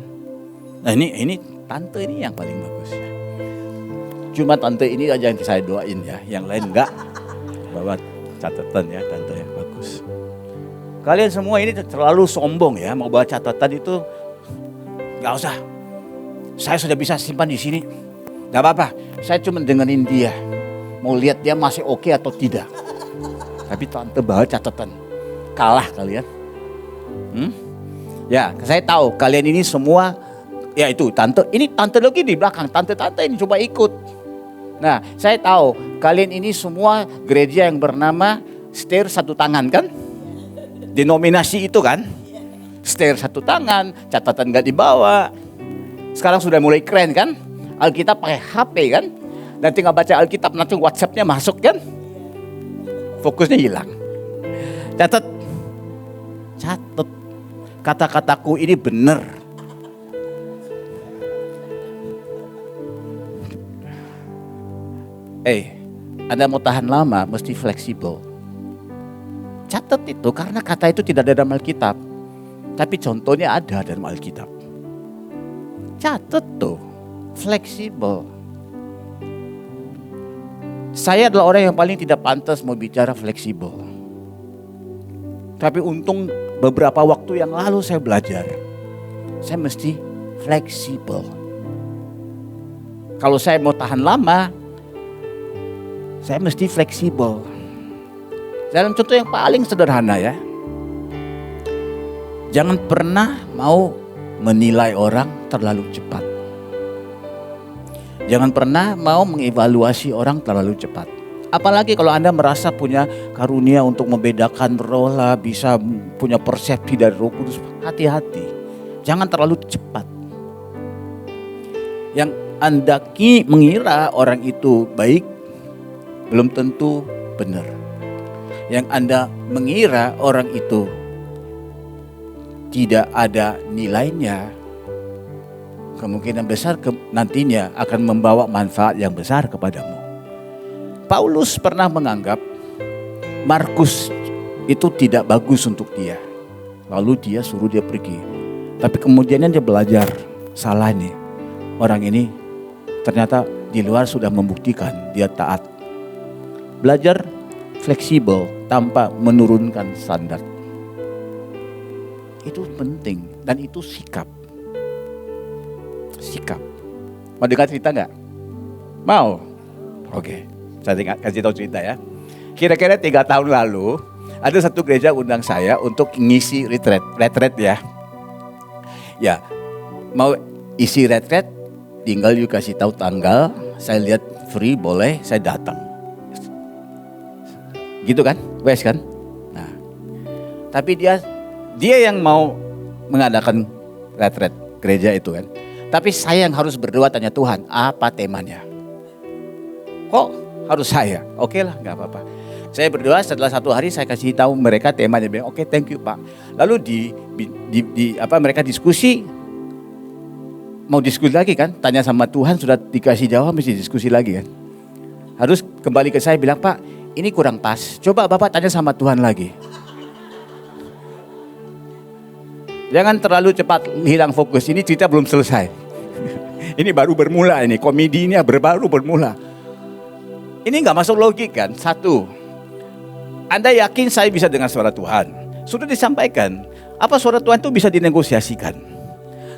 Nah ini tante ini yang paling bagus. Cuma tante ini aja yang saya doain ya, yang lain enggak. Bawa catatan ya tante ya, bagus. Kalian semua ini terlalu sombong ya, mau bawa catatan itu nggak usah. Saya sudah bisa simpan di sini, nggak apa-apa. Saya cuma dengerin dia, mau lihat dia masih oke atau tidak. Tapi tante bawa catatan, kalah kalian. Ya, saya tahu kalian ini semua, ya itu tante, ini tante lagi di belakang, tante-tante ini coba ikut. Nah, saya tahu kalian ini semua gereja yang bernama setir satu tangan kan? Denominasi itu kan? Setir satu tangan, catatan gak dibawa. Sekarang sudah mulai keren kan? Alkitab pakai HP kan? Nanti gak baca Alkitab, nanti WhatsAppnya masuk kan? Fokusnya hilang. Catat. Kata-kataku ini benar. Anda mau tahan lama mesti fleksibel. Catat itu karena kata itu tidak ada dalam Alkitab. Tapi contohnya ada dalam Alkitab. Catat tuh, fleksibel. Saya adalah orang yang paling tidak pantas mau bicara fleksibel. Tapi untung beberapa waktu yang lalu saya belajar. Saya mesti fleksibel. Kalau saya mau tahan lama, saya mesti fleksibel. Dalam contoh yang paling sederhana ya. Jangan pernah mau menilai orang terlalu cepat. Jangan pernah mau mengevaluasi orang terlalu cepat. Apalagi kalau Anda merasa punya karunia untuk membedakan roh lah, bisa punya persepsi dari Roh Kudus. Hati-hati. Jangan terlalu cepat. Yang Anda mengira orang itu baik, belum tentu benar. Yang Anda mengira orang itu tidak ada nilainya, kemungkinan besar nantinya akan membawa manfaat yang besar kepadamu. Paulus pernah menganggap Markus itu tidak bagus untuk dia. Lalu dia suruh dia pergi. Tapi kemudiannya dia belajar, salah nih. Orang ini ternyata di luar sudah membuktikan dia taat. Belajar fleksibel tanpa menurunkan standar. Itu penting dan itu sikap. Sikap. Mau dengar cerita nggak? Mau? Oke, saya kasih tahu cerita ya. Kira-kira 3 tahun lalu ada satu gereja undang saya untuk ngisi retreat ya. Ya, mau isi retreat, tinggal you kasih tahu tanggal. Saya lihat free boleh, saya datang. Gitu kan, wes kan? Nah, tapi dia yang mau mengadakan retreat gereja itu kan. Tapi saya yang harus berdoa tanya Tuhan, apa temanya? Kok harus saya? Oke lah, nggak apa-apa. Saya berdoa setelah 1 hari saya kasih tahu mereka temanya. Bilang, oke, thank you Pak. Lalu mereka diskusi. Mau diskusi lagi kan? Tanya sama Tuhan sudah dikasih jawab, mesti diskusi lagi kan? Harus kembali ke saya bilang, Pak, ini kurang pas. Coba Bapak tanya sama Tuhan lagi. Jangan terlalu cepat hilang fokus. Ini cerita belum selesai. Ini baru bermula ini. Komedinya baru bermula. Ini gak masuk logik kan? 1. Anda yakin saya bisa dengar suara Tuhan? Sudah disampaikan. Apa suara Tuhan itu bisa dinegosiasikan?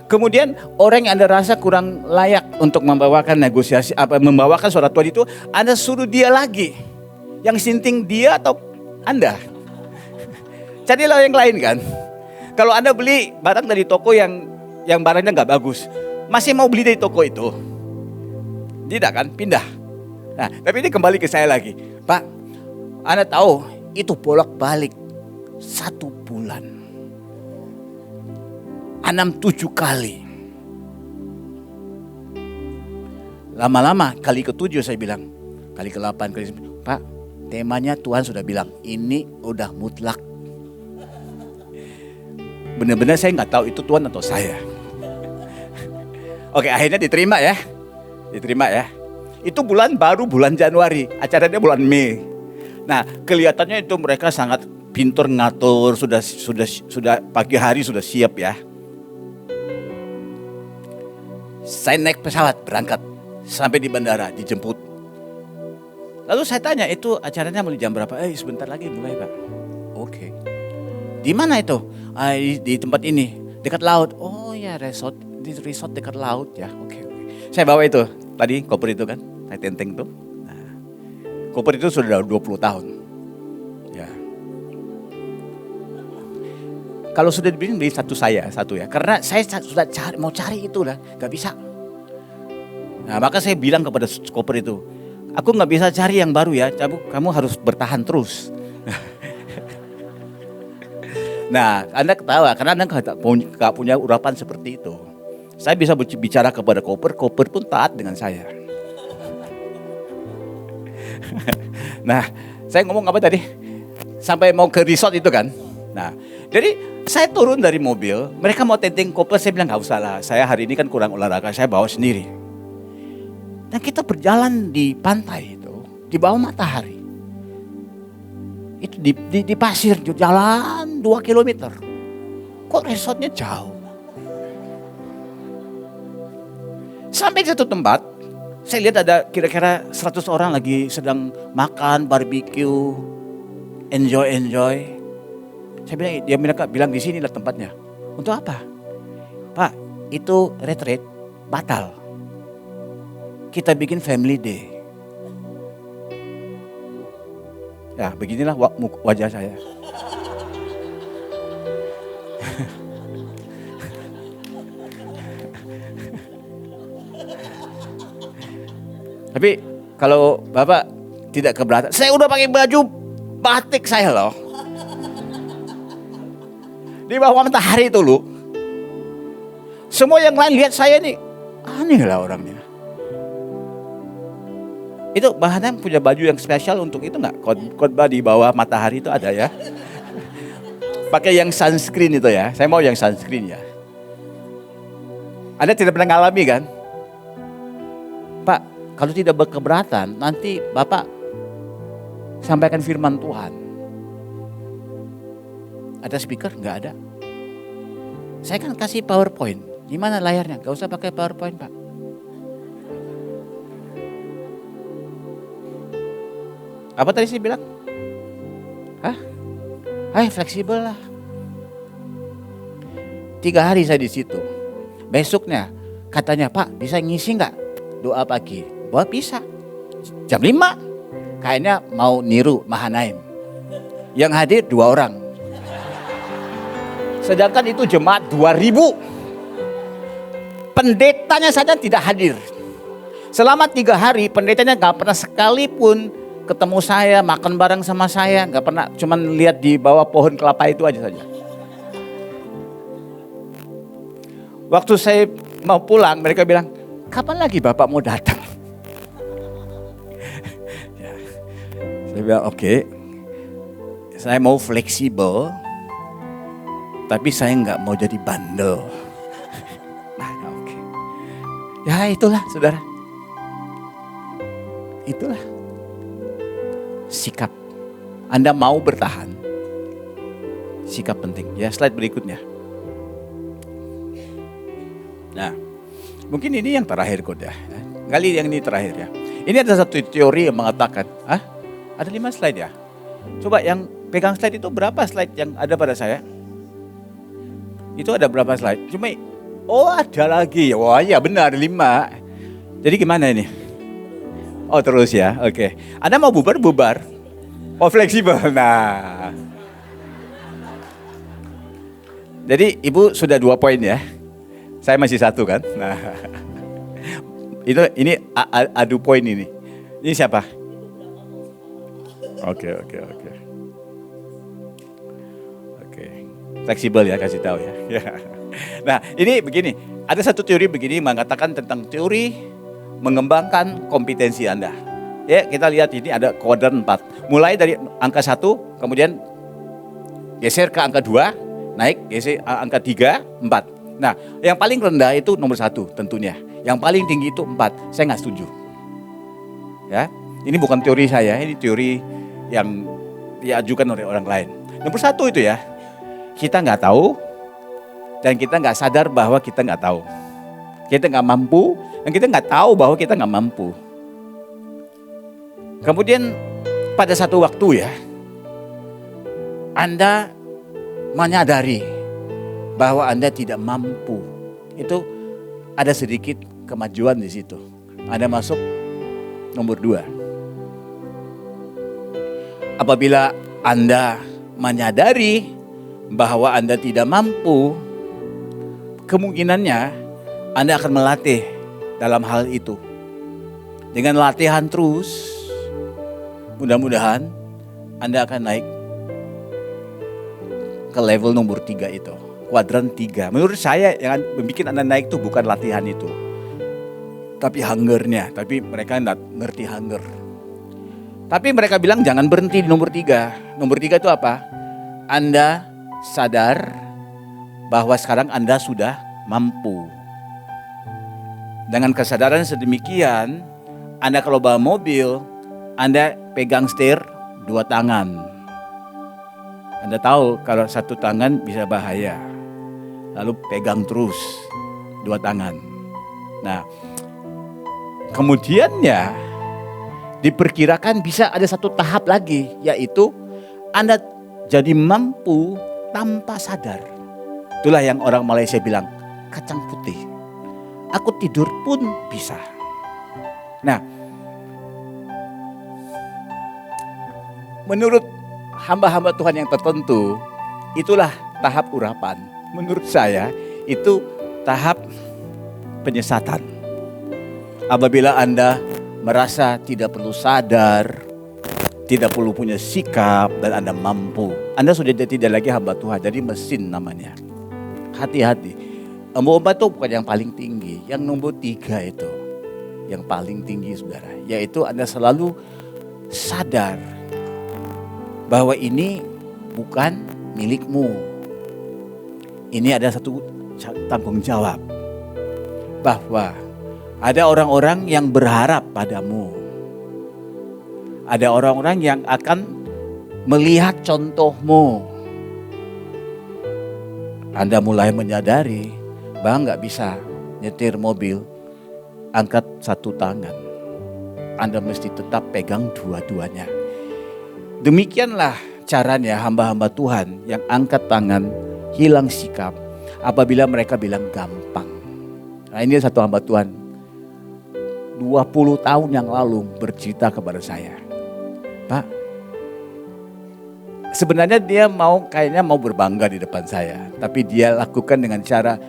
Kemudian orang yang Anda rasa kurang layak untuk membawakan suara Tuhan itu, Anda suruh dia lagi. Yang sinting dia atau Anda? Carilah yang lain kan? Kalau Anda beli barang dari toko yang barangnya nggak bagus, masih mau beli dari toko itu? Tidak kan? Pindah. Nah, tapi ini kembali ke saya lagi. Pak, Anda tahu itu bolak-balik 1 bulan. 6-7 kali. Lama-lama kali ke-7 saya bilang, kali ke-8, kali ke-9, Pak, temanya Tuhan sudah bilang, ini udah mutlak. Benar-benar saya nggak tahu itu Tuhan atau saya. Oke, akhirnya diterima ya. Itu baru bulan Januari, acaranya bulan Mei. Nah, kelihatannya itu mereka sangat pintar ngatur, sudah pagi hari sudah siap ya. Saya naik pesawat berangkat sampai di bandara dijemput. Lalu saya tanya, itu acaranya mulai jam berapa? Sebentar lagi mulai Pak. Oke. Di mana itu? Di tempat ini, dekat laut. Oh ya, di resort dekat laut ya. Oke. Saya bawa itu, tadi koper itu kan, saya tenteng tuh. Nah, koper itu sudah 20 tahun. Ya. Kalau sudah dibeli satu ya. Karena saya sudah mau cari itu lah, gak bisa. Nah, maka saya bilang kepada koper itu, aku gak bisa cari yang baru ya, kamu harus bertahan terus. Nah, Anda ketawa karena Anda gak punya urapan seperti itu. Saya bisa bicara kepada koper pun taat dengan saya. Nah, saya ngomong apa tadi? Sampai mau ke resort itu kan. Nah, jadi saya turun dari mobil, mereka mau tenteng koper, saya bilang gak usah lah. Saya hari ini kan kurang olahraga, saya bawa sendiri. Dan kita berjalan di pantai itu, di bawah matahari. Itu di pasir, jalan 2 kilometer. Kok resortnya jauh? Sampai di satu tempat, saya lihat ada kira-kira 100 orang lagi sedang makan, barbecue, enjoy. Dia bilang di sini lah tempatnya. Untuk apa? Pak, itu retreat batal. Kita bikin family day. Ya, beginilah wajah saya. Tapi kalau Bapak tidak keberatan, saya udah pakai baju batik saya loh. Di bawah matahari itu loh. Semua yang lain lihat saya nih, aneh lah orangnya. Itu bahannya punya baju yang spesial untuk itu enggak? Khotbah di bawah matahari itu ada ya. Pakai yang sunscreen itu ya. Saya mau yang sunscreen ya. Anda tidak pernah ngalami kan? Pak, kalau tidak berkeberatan, nanti Bapak sampaikan firman Tuhan. Ada speaker? Enggak ada. Saya kan kasih PowerPoint. Gimana layarnya? Gak usah pakai PowerPoint Pak. Apa tadi saya bilang? Fleksibel lah. 3 hari saya di situ. Besoknya katanya, Pak bisa ngisi nggak doa pagi? Wah bisa. Jam 5. Kayaknya mau niru Mahanaim. Yang hadir 2 orang. Sedangkan itu jemaat 2000. Pendetanya saja tidak hadir. Selama 3 hari pendetanya nggak pernah sekalipun ketemu saya, makan bareng sama saya, nggak pernah, cuman lihat di bawah pohon kelapa itu aja saja. Waktu saya mau pulang, mereka bilang, kapan lagi Bapak mau datang? Ya. Saya bilang, oke, saya mau fleksibel, tapi saya nggak mau jadi bandel. Nah, oke. Ya itulah, saudara. Itulah. Sikap. Anda mau bertahan. Sikap penting. Ya, slide berikutnya. Nah, mungkin ini yang terakhir ya. Kali yang ini terakhir ya. Ini ada satu teori yang mengatakan, ada 5 slide ya. Coba yang pegang slide itu berapa slide yang ada pada saya? Itu ada berapa slide? Cuma, ada lagi. Wah iya benar 5. Jadi gimana ini? Oh terus ya, oke. Anda mau bubar? Oh fleksibel, nah. Jadi ibu sudah 2 poin ya. Saya masih 1 kan. Nah, ini adu poin ini. Ini siapa? Oke. Fleksibel ya, kasih tahu ya. Nah ini begini, ada satu teori begini mengatakan tentang teori mengembangkan kompetensi Anda. Ya, kita lihat ini ada kuadran 4. Mulai dari angka 1, kemudian geser ke angka 2, naik, geser angka 3, 4. Nah, yang paling rendah itu nomor 1 tentunya. Yang paling tinggi itu 4. Saya nggak setuju. Ya, ini bukan teori saya, ini teori yang diajukan oleh orang lain. Nomor 1 itu ya, kita nggak tahu dan kita nggak sadar bahwa kita nggak tahu. Kita nggak mampu dan kita nggak tahu bahwa kita nggak mampu. Kemudian pada satu waktu ya, Anda menyadari bahwa Anda tidak mampu. Itu ada sedikit kemajuan di situ. Anda masuk nomor 2. Apabila Anda menyadari bahwa Anda tidak mampu, kemungkinannya Anda akan melatih dalam hal itu. Dengan latihan terus, mudah-mudahan Anda akan naik ke level nomor 3 itu. Kuadran 3. Menurut saya yang membuat Anda naik itu bukan latihan itu, tapi hungernya. Tapi mereka tidak ngerti hunger. Tapi mereka bilang jangan berhenti di nomor 3. Nomor 3 itu apa? Anda sadar bahwa sekarang Anda sudah mampu. Dengan kesadaran sedemikian, Anda kalau bawa mobil, Anda pegang setir 2 tangan. Anda tahu kalau satu tangan bisa bahaya. Lalu pegang terus 2 tangan. Nah, kemudiannya diperkirakan bisa ada satu tahap lagi, yaitu Anda jadi mampu tanpa sadar. Itulah yang orang Malaysia bilang, kacang putih. Aku tidur pun bisa. Nah, menurut hamba-hamba Tuhan yang tertentu, itulah tahap urapan. Menurut saya, itu tahap penyesatan. Apabila Anda merasa tidak perlu sadar, tidak perlu punya sikap, dan Anda mampu. Anda sudah tidak lagi hamba Tuhan, jadi mesin namanya. Hati-hati. Nomor 4 itu bukan yang paling tinggi. Yang nomor 3 itu yang paling tinggi, saudara. Yaitu Anda selalu sadar bahwa ini bukan milikmu. Ini ada satu tanggung jawab. Bahwa ada orang-orang yang berharap padamu. Ada orang-orang yang akan melihat contohmu. Anda mulai menyadari bahwa nggak bisa nyetir mobil, angkat satu tangan. Anda mesti tetap pegang dua-duanya. Demikianlah caranya hamba-hamba Tuhan yang angkat tangan, hilang sikap apabila mereka bilang gampang. Nah, ini satu hamba Tuhan 20 tahun yang lalu bercerita kepada saya. Pak, sebenarnya dia kayaknya mau berbangga di depan saya. Tapi dia lakukan dengan cara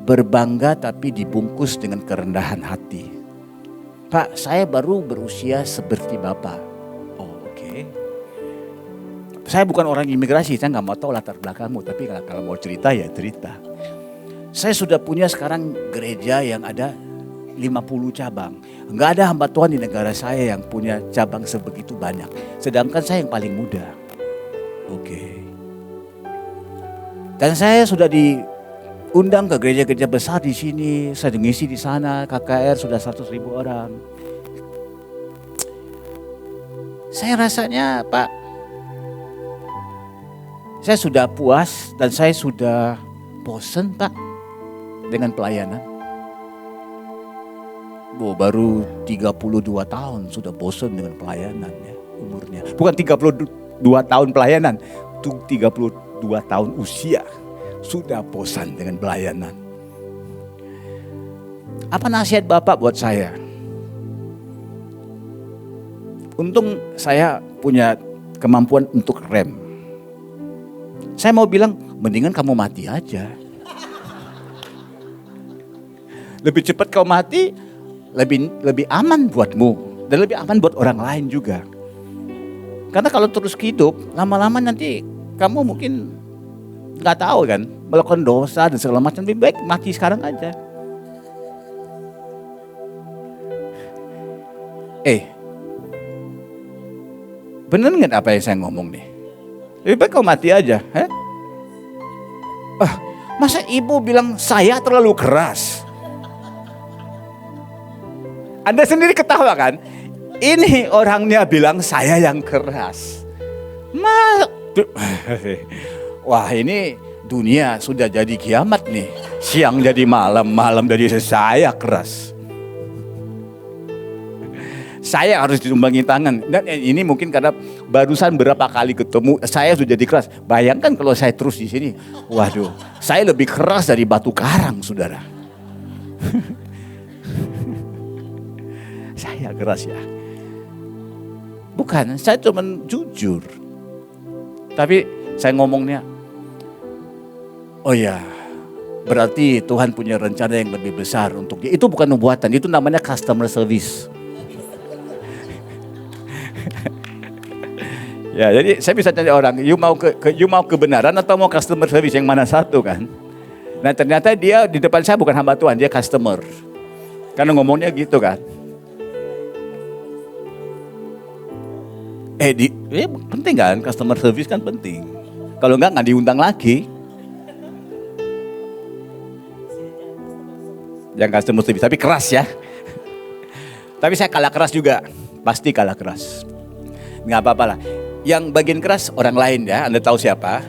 berbangga tapi dibungkus dengan kerendahan hati. Pak, saya baru berusia seperti Bapak. Oh, oke. Saya bukan orang imigrasi, saya gak mau tahu latar belakangmu. Tapi kalau mau cerita ya cerita. Saya sudah punya sekarang gereja yang ada 50 cabang. Enggak ada hamba Tuhan di negara saya yang punya cabang sebegitu banyak. Sedangkan saya yang paling muda. Oke. Dan saya sudah diundang ke gereja-gereja besar di sini. Saya ngisi di sana. KKR sudah 100.000 orang. Saya rasanya, Pak, saya sudah puas dan saya sudah bosan, Pak, dengan pelayanan. Baru 32 tahun sudah bosan dengan pelayanan ya, umurnya. Bukan 32 tahun pelayanan, 32 tahun usia sudah bosan dengan pelayanan. Apa nasihat Bapak buat saya? Untung saya punya kemampuan untuk rem. Saya mau bilang, mendingan kamu mati aja. Lebih cepat kau mati, lebih aman buatmu dan lebih aman buat orang lain juga. Karena kalau terus hidup, lama-lama nanti kamu mungkin nggak tahu kan, melakukan dosa dan segala macam. Lebih baik mati sekarang aja. Bener nggak apa yang saya ngomong nih? Lebih baik kau mati aja. Masa ibu bilang saya terlalu keras? Anda sendiri ketawa kan? Ini orangnya bilang saya yang keras. Wah, ini dunia sudah jadi kiamat nih. Siang jadi malam, malam jadi saya keras. Saya harus ditumbangi tangan. Dan ini mungkin karena barusan berapa kali ketemu, saya sudah jadi keras. Bayangkan kalau saya terus di sini, waduh, saya lebih keras dari batu karang, saudara. Saya keras ya. Bukan, saya cuma jujur. Tapi saya ngomongnya, oh ya, berarti Tuhan punya rencana yang lebih besar untuk dia. Itu bukan nubuatan, itu namanya customer service. Ya, jadi saya bisa tanya orang, you mau kebenaran atau mau customer service, yang mana satu kan? Nah ternyata dia di depan saya bukan hamba Tuhan, dia customer. Karena ngomongnya gitu kan. Penting kan, customer service kan penting. Kalau enggak diundang lagi. Yang customer service, tapi keras ya. Tapi saya kalah keras juga, pasti kalah keras. Nggak apa-apa lah. Yang bagian keras orang lain ya, Anda tahu siapa?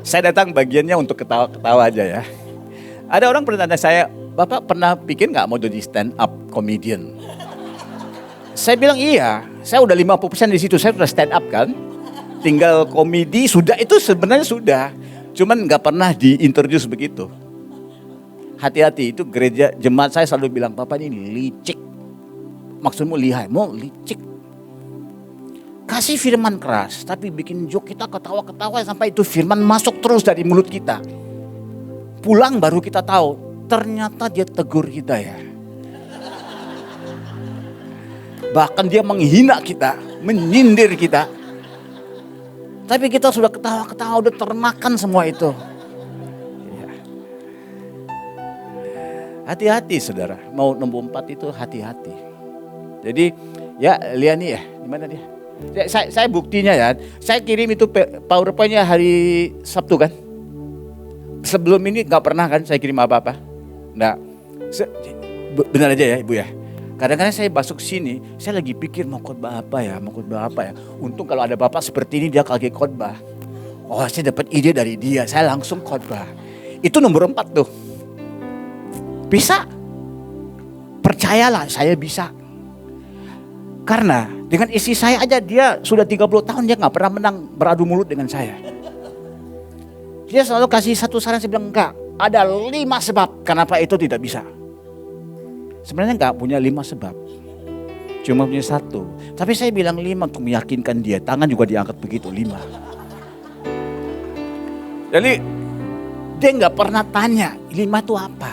Saya datang bagiannya untuk ketawa-ketawa aja ya. Ada orang pernah tanya saya, Bapak pernah pikir nggak mau jadi stand up comedian? Saya bilang iya, saya udah 50% di situ, saya sudah stand up kan. Tinggal komedi sudah, itu sebenarnya sudah. Cuman nggak pernah di-introduce begitu. Hati-hati, itu gereja jemaat saya selalu bilang, Bapak ini licik. Maksudmu lihai, mau licik. Kasih firman keras, tapi bikin joke kita ketawa-ketawa sampai itu firman masuk terus dari mulut kita. Pulang baru kita tahu, ternyata dia tegur kita ya. Bahkan dia menghina kita, menyindir kita. Tapi kita sudah ketawa-ketawa, udah termakan semua itu. Hati-hati saudara, mau nomor 4 itu hati-hati. Jadi ya lihat nih ya, gimana dia? Saya buktinya ya, saya kirim itu PowerPoint-nya hari Sabtu kan. Sebelum ini gak pernah kan saya kirim apa-apa. Nah, benar aja ya Ibu ya. Kadang-kadang saya masuk sini, saya lagi pikir mau khotbah apa ya. Untung kalau ada Bapak seperti ini dia lagi khotbah. Oh saya dapat ide dari dia, saya langsung khotbah. Itu nomor 4 tuh. Bisa. Percayalah saya bisa. Karena dengan istri saya aja dia sudah 30 tahun dia gak pernah menang beradu mulut dengan saya. Dia selalu kasih satu saran, saya bilang enggak. Ada 5 sebab kenapa itu tidak bisa. Sebenarnya enggak punya 5 sebab. Cuma punya 1. Tapi saya bilang 5 untuk meyakinkan dia. Tangan juga diangkat begitu 5. Jadi dia enggak pernah tanya 5 itu apa.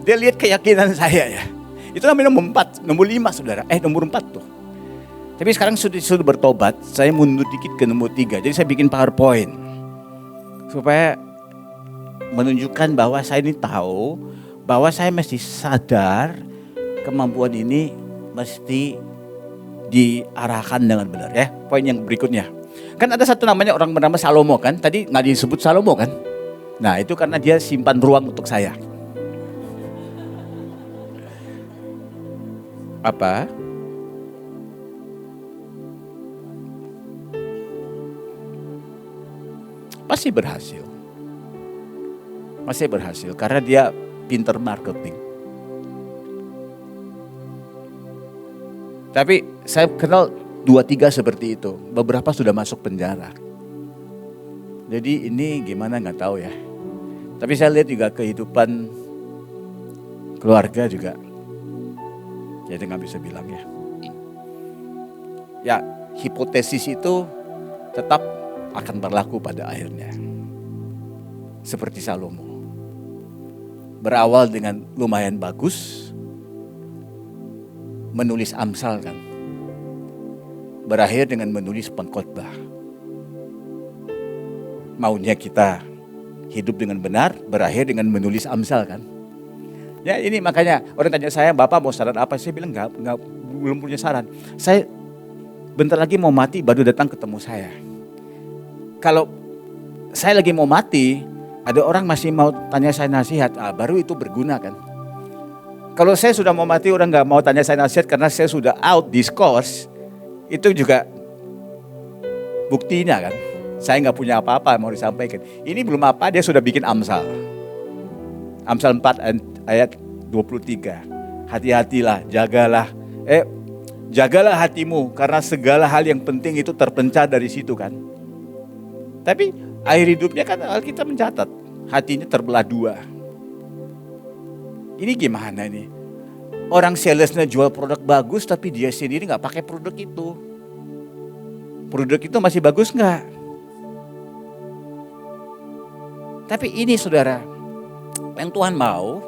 Dia lihat keyakinan saya ya. Itu namanya nomor 4, nomor 5 saudara. Nomor 4 tuh. Tapi sekarang sudah bertobat, saya mundur dikit ke nomor 3. Jadi saya bikin PowerPoint. Supaya menunjukkan bahwa saya ini tahu, bahwa saya mesti sadar kemampuan ini mesti diarahkan dengan benar ya. Poin yang berikutnya. Kan ada satu namanya orang bernama Salomo kan. Tadi nggak disebut Salomo kan. Nah itu karena dia simpan ruang untuk saya. Apa? Pasti berhasil. Masih berhasil karena dia pinter marketing. Tapi saya kenal 2-3 seperti itu. Beberapa sudah masuk penjara. Jadi ini gimana nggak tahu ya. Tapi saya lihat juga kehidupan keluarga juga. Jadi nggak bisa bilang ya. Ya hipotesis itu tetap akan berlaku pada akhirnya. Seperti Salomo. Berawal dengan lumayan bagus. Menulis Amsal kan. Berakhir dengan menulis pengkhotbah. Maunya kita hidup dengan benar, berakhir dengan menulis Amsal kan. Ya ini makanya orang tanya saya, Bapak mau saran apa? Saya bilang enggak, belum punya saran. Saya bentar lagi mau mati baru datang ketemu saya. Kalau saya lagi mau mati, ada orang masih mau tanya saya nasihat, baru itu berguna kan. Kalau saya sudah mau mati, orang gak mau tanya saya nasihat karena saya sudah out discourse, itu juga buktinya kan. Saya gak punya apa-apa mau disampaikan. Ini belum apa, dia sudah bikin Amsal. Amsal 4 ayat 23. hati-hatilah, jagalah hatimu karena segala hal yang penting itu terpencar dari situ kan. Tapi akhir hidupnya kan Alkitab mencatat hatinya terbelah dua. Ini gimana nih? Orang salesnya jual produk bagus tapi dia sendiri gak pakai produk itu. Produk itu masih bagus gak? Tapi ini saudara, yang Tuhan mau,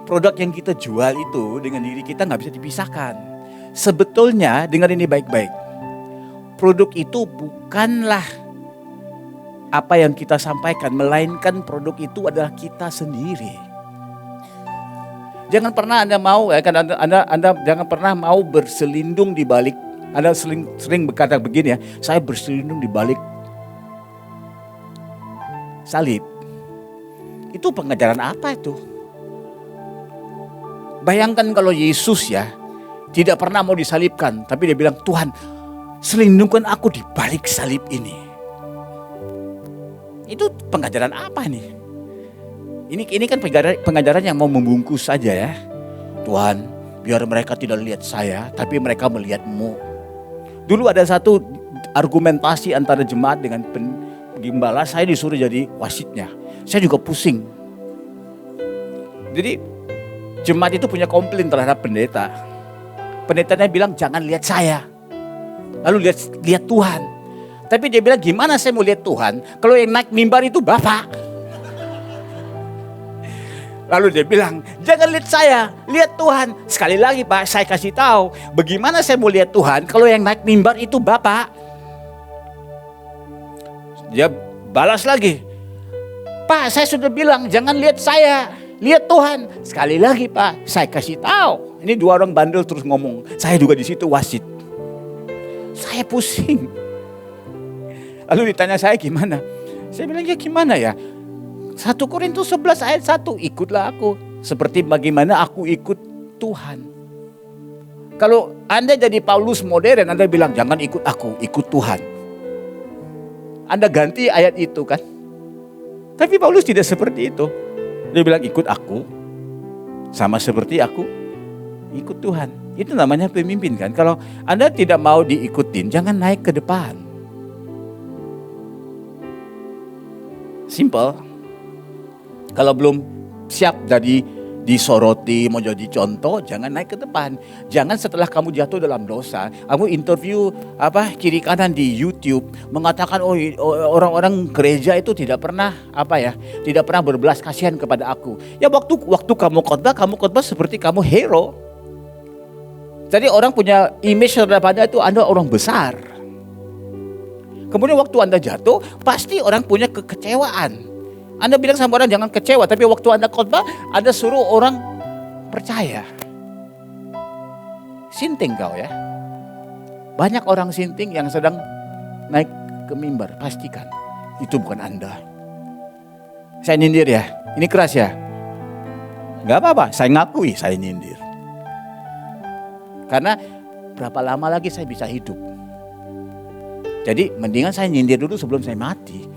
produk yang kita jual itu dengan diri kita gak bisa dipisahkan. Sebetulnya, dengar ini baik-baik. Produk itu bukanlah apa yang kita sampaikan, melainkan produk itu adalah kita sendiri. Jangan pernah Anda mau, Anda jangan pernah mau berselindung di balik. Anda sering berkata begini ya, saya berselindung di balik salib. Itu pengajaran apa itu? Bayangkan kalau Yesus ya tidak pernah mau disalibkan, tapi dia bilang, Tuhan, selindungkan aku di balik salib ini. Itu pengajaran apa nih? Ini kan pengajaran yang mau membungkus saja ya. Tuhan, biar mereka tidak lihat saya, tapi mereka melihat-Mu. Dulu ada satu argumentasi antara jemaat dengan gembala, saya disuruh jadi wasitnya. Saya juga pusing. Jadi jemaat itu punya komplain terhadap pendeta. Pendetanya bilang jangan lihat saya, lalu lihat Tuhan. Tapi dia bilang gimana saya mau lihat Tuhan kalau yang naik mimbar itu Bapak. Lalu dia bilang, jangan lihat saya, lihat Tuhan. Sekali lagi Pak, saya kasih tahu, bagaimana saya mau lihat Tuhan kalau yang naik mimbar itu Bapak. Dia balas lagi, Pak, saya sudah bilang jangan lihat saya, lihat Tuhan. Sekali lagi Pak, saya kasih tahu. Ini dua orang bandel terus ngomong, saya juga di situ wasit. Saya pusing. Lalu ditanya saya gimana? Saya bilang ya gimana ya? 1 Korintus 11 ayat 1, ikutlah aku seperti bagaimana aku ikut Tuhan. Kalau Anda jadi Paulus modern, Anda bilang jangan ikut aku, ikut Tuhan. Anda ganti ayat itu kan. Tapi Paulus tidak seperti itu. Dia bilang ikut aku, sama seperti aku ikut Tuhan. Itu namanya pemimpin kan. Kalau Anda tidak mau diikutin, jangan naik ke depan. Simple. Kalau belum siap jadi disoroti, mau jadi contoh, jangan naik ke depan. Jangan setelah kamu jatuh dalam dosa, kamu interview kiri kanan di YouTube mengatakan orang-orang gereja itu tidak pernah tidak pernah berbelas kasihan kepada aku. Ya waktu kamu khotbah seperti kamu hero. Jadi orang punya image terhadap Anda itu Anda orang besar. Kemudian waktu Anda jatuh, pasti orang punya kekecewaan. Anda bilang sama orang jangan kecewa, tapi waktu Anda khotbah, Anda suruh orang percaya. Sinting kau ya. Banyak orang sinting yang sedang naik ke mimbar, pastikan itu bukan Anda. Saya nyindir ya, ini keras ya. Gak apa-apa, saya ngakui saya nyindir. Karena berapa lama lagi saya bisa hidup. Jadi mendingan saya nyindir dulu sebelum saya mati.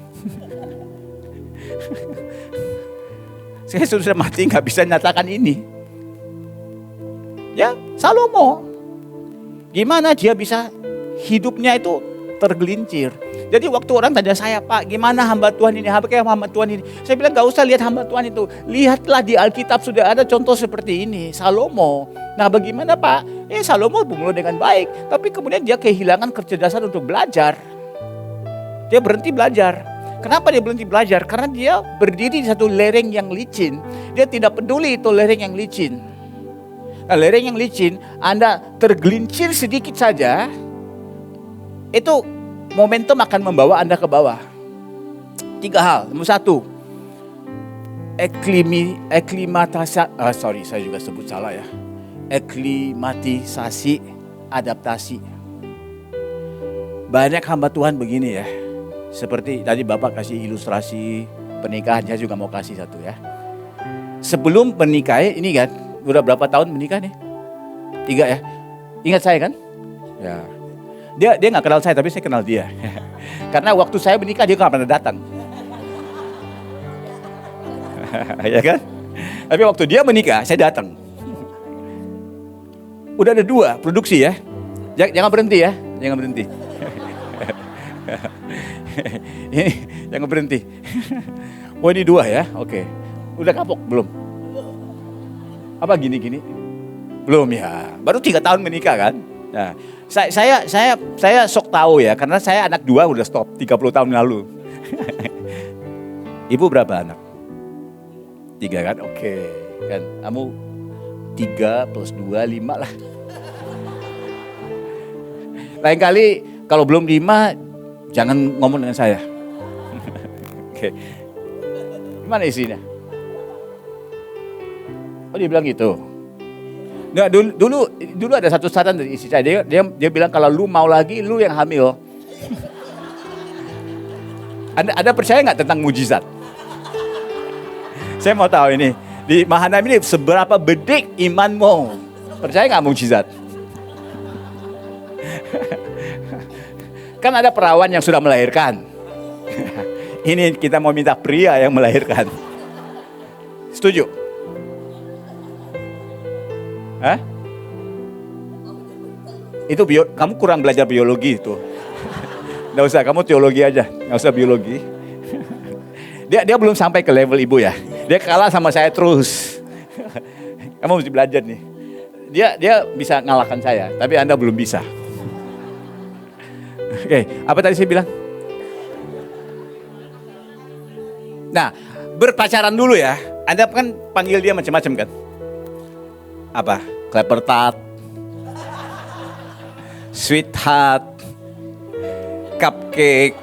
Saya sudah mati gak bisa nyatakan ini. Ya Salomo, gimana dia bisa hidupnya itu tergelincir. Jadi waktu orang tanya saya, Pak gimana hamba Tuhan ini, hamba Tuhan ini. Saya bilang gak usah lihat hamba Tuhan itu. Lihatlah di Alkitab sudah ada contoh seperti ini, Salomo. Nah bagaimana Pak? Salomo mulai dengan baik. Tapi kemudian dia kehilangan kecerdasan untuk belajar. Dia berhenti belajar. Kenapa dia berhenti belajar? Karena dia berdiri di satu lereng yang licin. Dia tidak peduli itu lereng yang licin. Nah, lereng yang licin, Anda tergelincir sedikit saja, itu momentum akan membawa Anda ke bawah. 3 hal. Nomor 1, aklimatisasi, adaptasi. Banyak hamba Tuhan begini ya. Seperti tadi Bapak kasih ilustrasi pernikahan, saya juga mau kasih satu ya. Sebelum menikah ini kan, udah berapa tahun menikah nih? 3 ya. Ingat saya kan? Ya. Dia nggak kenal saya tapi saya kenal dia. Karena waktu saya menikah dia nggak pernah datang. Ya kan? Tapi waktu dia menikah saya datang. Udah ada 2 produksi ya. Jangan berhenti ya, jangan berhenti. Ini jangan berhenti. Oh ini 2 ya, oke. Udah kapok belum? Apa gini-gini? Belum ya, baru 3 tahun menikah kan. Nah, saya sok tahu ya, karena saya anak 2 udah stop 30 tahun lalu. Ibu berapa anak? 3 kan, oke. Kan, kamu 3 plus 2, 5 lah. Lain kali kalau belum 5, jangan ngomong dengan saya. Oke. Gimana isinya? Oh dia bilang gitu. Nah, dulu ada satu saran dari istri saya. Dia bilang kalau lu mau lagi, lu yang hamil. Anda percaya nggak tentang mujizat? Saya mau tahu ini. Di Mahanaim ini seberapa bedik imanmu? Percaya nggak mujizat? Kan ada perawan yang sudah melahirkan. Ini kita mau minta pria yang melahirkan. Setuju? Hah? Itu kamu kurang belajar biologi itu. Nggak usah, kamu teologi aja, nggak usah biologi. Dia belum sampai ke level ibu ya. Dia kalah sama saya terus. Kamu mesti belajar nih. Dia bisa ngalahkan saya, tapi Anda belum bisa. Oke, apa tadi saya bilang? Nah, berpacaran dulu ya. Anda kan panggil dia macam-macam kan? Apa? Klepertat, sweetheart, cupcake.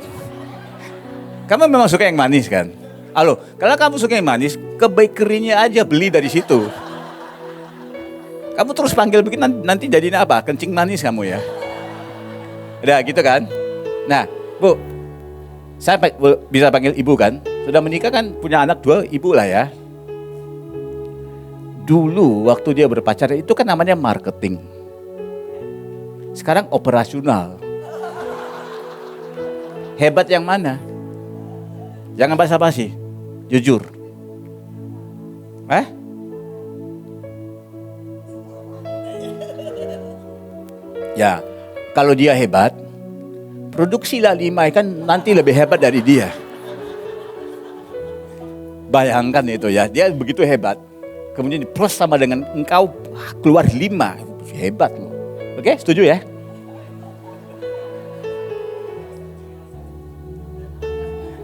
Kamu memang suka yang manis kan? Halo, kalau kamu suka yang manis, ke bakery-nya aja beli dari situ. Kamu terus panggil bikin nanti jadinya apa? Kencing manis kamu ya. Udah gitu kan? Nah, Bu, saya bisa panggil ibu kan? Sudah menikah kan, punya anak 2, ibu lah ya. Dulu waktu dia berpacaran itu kan namanya marketing. Sekarang operasional. Hebat yang mana? Jangan basa-basi, jujur. Ya, kalau dia hebat, produksilah 5 kan nanti lebih hebat dari dia. Bayangkan itu ya, dia begitu hebat. Kemudian plus sama dengan engkau keluar 5, hebat loh. Oke, setuju ya?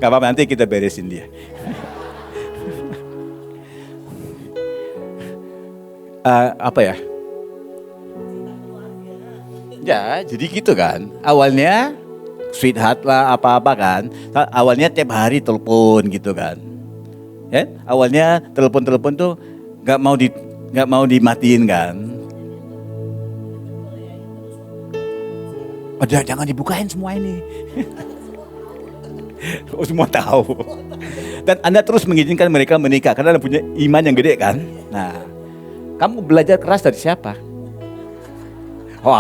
Gak apa-apa, nanti kita beresin dia. Apa ya? Ya, jadi gitu kan. Awalnya sweetheart lah apa-apa kan. Awalnya tiap hari telepon gitu kan. Ya, awalnya telepon tuh nggak mau dimatiin kan. Udah jangan dibukain semua ini. Oh, semua tahu. Dan Anda terus mengizinkan mereka menikah karena Anda punya iman yang gede kan. Nah, kamu belajar keras dari siapa? Oh,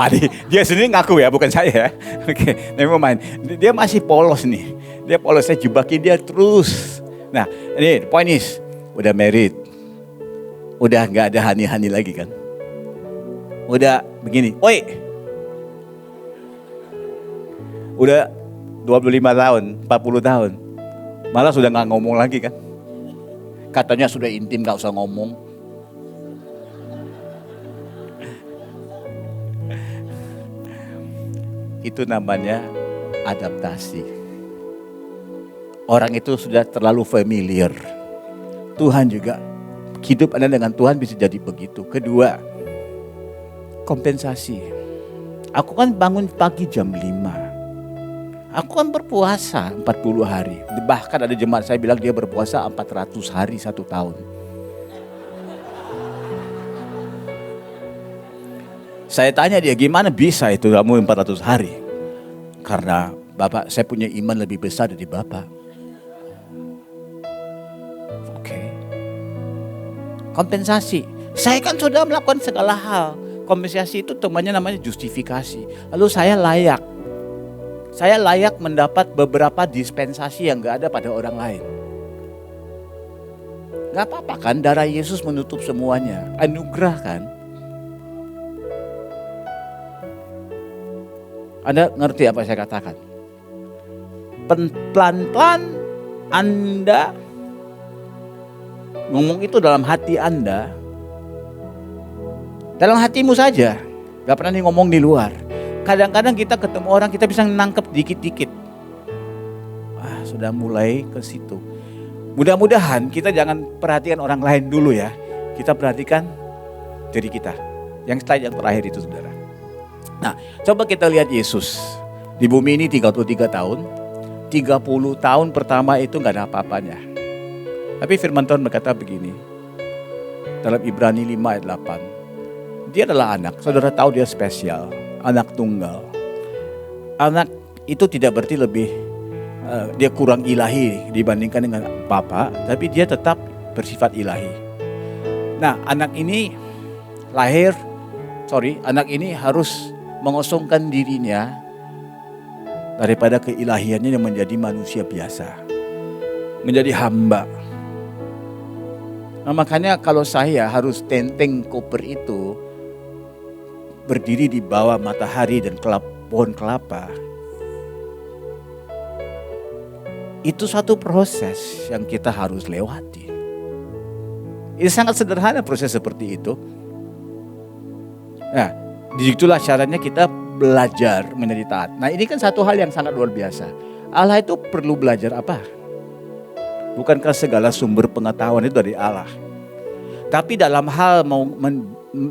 dia sendiri ngaku ya, bukan saya ya. Oke, never mind. Dia masih polos nih. Dia polos, saya jebakin dia terus. Nah, ini the point is, udah married. Udah gak ada hani-hani lagi kan. Udah begini, oi. Udah 25 tahun, 40 tahun. Malah sudah gak ngomong lagi kan. Katanya sudah intim, gak usah ngomong. Itu namanya adaptasi. Orang itu sudah terlalu familiar. Tuhan juga, hidup Anda dengan Tuhan bisa jadi begitu. Kedua, kompensasi. Aku kan bangun pagi jam 5. Aku kan berpuasa 40 hari. Bahkan ada jemaat saya bilang dia berpuasa 400 hari 1 tahun. Saya tanya dia, gimana bisa itu kamu 400 hari? Karena Bapak, saya punya iman lebih besar dari Bapak. Oke. Kompensasi. Saya kan sudah melakukan segala hal. Kompensasi itu temannya namanya justifikasi. Lalu saya layak. Saya layak mendapat beberapa dispensasi yang gak ada pada orang lain. Gak apa-apa kan, darah Yesus menutup semuanya. Anugerah kan. Anda ngerti apa saya katakan? Pelan-pelan Anda ngomong itu dalam hati Anda. Dalam hatimu saja. Gak pernah ngomong di luar. Kadang-kadang kita ketemu orang, kita bisa nangkep dikit-dikit. Wah, sudah mulai ke situ. Mudah-mudahan kita jangan perhatikan orang lain dulu ya. Kita perhatikan diri kita. Yang slide yang terakhir itu saudara. Nah, coba kita lihat Yesus. Di bumi ini 33 tahun. 30 tahun pertama itu gak ada apa-apanya. Tapi firman Tuhan berkata begini. Dalam Ibrani 5 ayat 8. Dia adalah anak. Saudara tahu dia spesial. Anak tunggal. Anak itu tidak berarti lebih dia kurang ilahi dibandingkan dengan Bapa, tapi dia tetap bersifat ilahi. Nah, anak ini harus mengosongkan dirinya daripada keilahiannya yang menjadi manusia biasa, menjadi hamba. Nah, makanya kalau saya harus tenteng koper itu, berdiri di bawah matahari dan pohon kelapa, itu satu proses yang kita harus lewati. Ini sangat sederhana proses seperti itu. Nah, disitulah syaratnya kita belajar menjadi taat. Nah, ini kan satu hal yang sangat luar biasa. Allah itu perlu belajar apa? Bukankah segala sumber pengetahuan itu dari Allah? Tapi dalam hal mau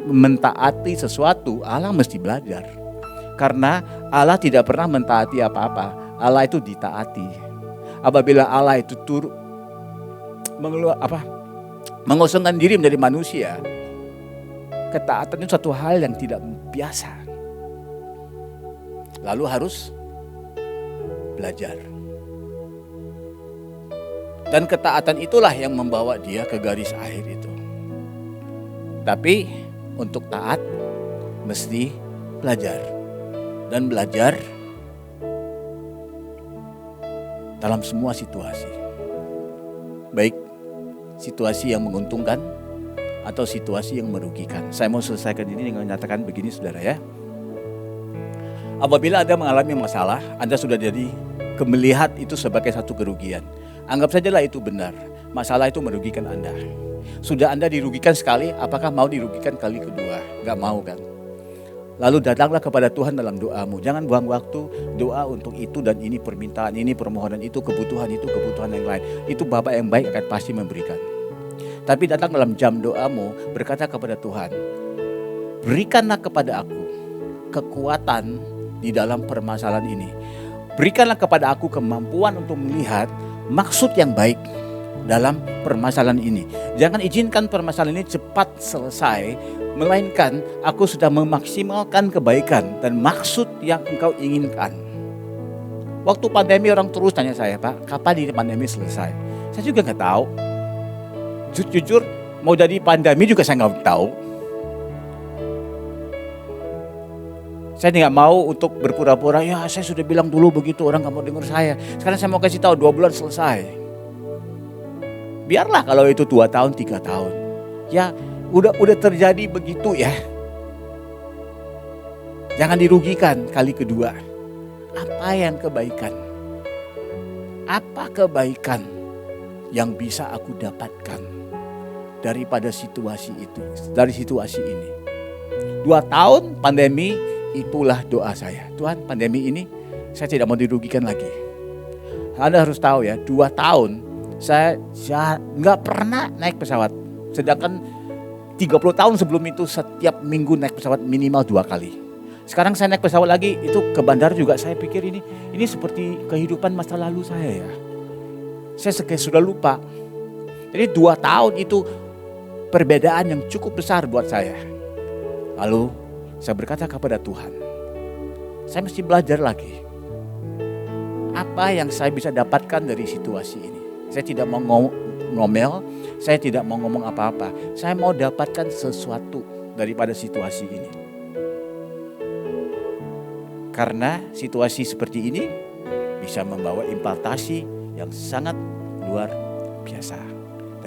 mentaati sesuatu, Allah mesti belajar. Karena Allah tidak pernah mentaati apa-apa. Allah itu ditaati. Apabila Allah itu mengosongkan diri menjadi manusia, ketaatan itu satu hal yang tidak biasa. Lalu harus belajar. Dan ketaatan itulah yang membawa dia ke garis akhir itu. Tapi untuk taat mesti belajar. Dan belajar dalam semua situasi. Baik situasi yang menguntungkan atau situasi yang merugikan. Saya mau selesaikan ini dengan menyatakan begini saudara ya. Apabila Anda mengalami masalah, Anda sudah jadi melihat itu sebagai satu kerugian. Anggap sajalah itu benar. Masalah itu merugikan Anda. Sudah Anda dirugikan sekali, apakah mau dirugikan kali kedua? Gak mau kan? Lalu datanglah kepada Tuhan dalam doamu. Jangan buang waktu doa untuk itu dan ini, permintaan ini, permohonan itu, kebutuhan yang lain. Itu Bapa yang baik akan pasti memberikan. Tapi datang dalam jam doamu, berkata kepada Tuhan, berikanlah kepada aku kekuatan di dalam permasalahan ini. Berikanlah kepada aku kemampuan untuk melihat maksud yang baik dalam permasalahan ini. Jangan izinkan permasalahan ini cepat selesai, melainkan aku sudah memaksimalkan kebaikan dan maksud yang engkau inginkan. Waktu pandemi orang terus tanya saya, Pak, kapan ini pandemi selesai? Saya juga nggak tahu. Jujur, mau jadi pandemi juga saya nggak tahu. Saya nggak mau untuk berpura-pura, ya saya sudah bilang dulu begitu, orang nggak mau dengar saya. Sekarang saya mau kasih tahu 2 bulan selesai. Biarlah kalau itu 2 tahun, 3 tahun. Ya udah terjadi begitu ya. Jangan dirugikan kali kedua. Apa yang kebaikan? Apa kebaikan yang bisa aku dapatkan daripada situasi itu, dari situasi ini? 2 tahun pandemi, itulah doa saya. Tuhan, pandemi ini saya tidak mau dirugikan lagi. Anda harus tahu ya, 2 tahun saya nggak pernah naik pesawat. Sedangkan 30 tahun sebelum itu setiap minggu naik pesawat minimal 2 kali. Sekarang saya naik pesawat lagi, itu ke bandara juga saya pikir ini seperti kehidupan masa lalu saya ya. Saya sudah lupa. Jadi 2 tahun itu perbedaan yang cukup besar buat saya. Lalu saya berkata kepada Tuhan, saya mesti belajar lagi. Apa yang saya bisa dapatkan dari situasi ini? Saya tidak mau ngomel, saya tidak mau ngomong apa-apa. Saya mau dapatkan sesuatu daripada situasi ini. Karena situasi seperti ini bisa membawa impartasi yang sangat luar biasa.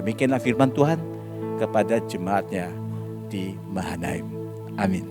Demikianlah firman Tuhan kepada jemaatnya di Mahanaim. Amin.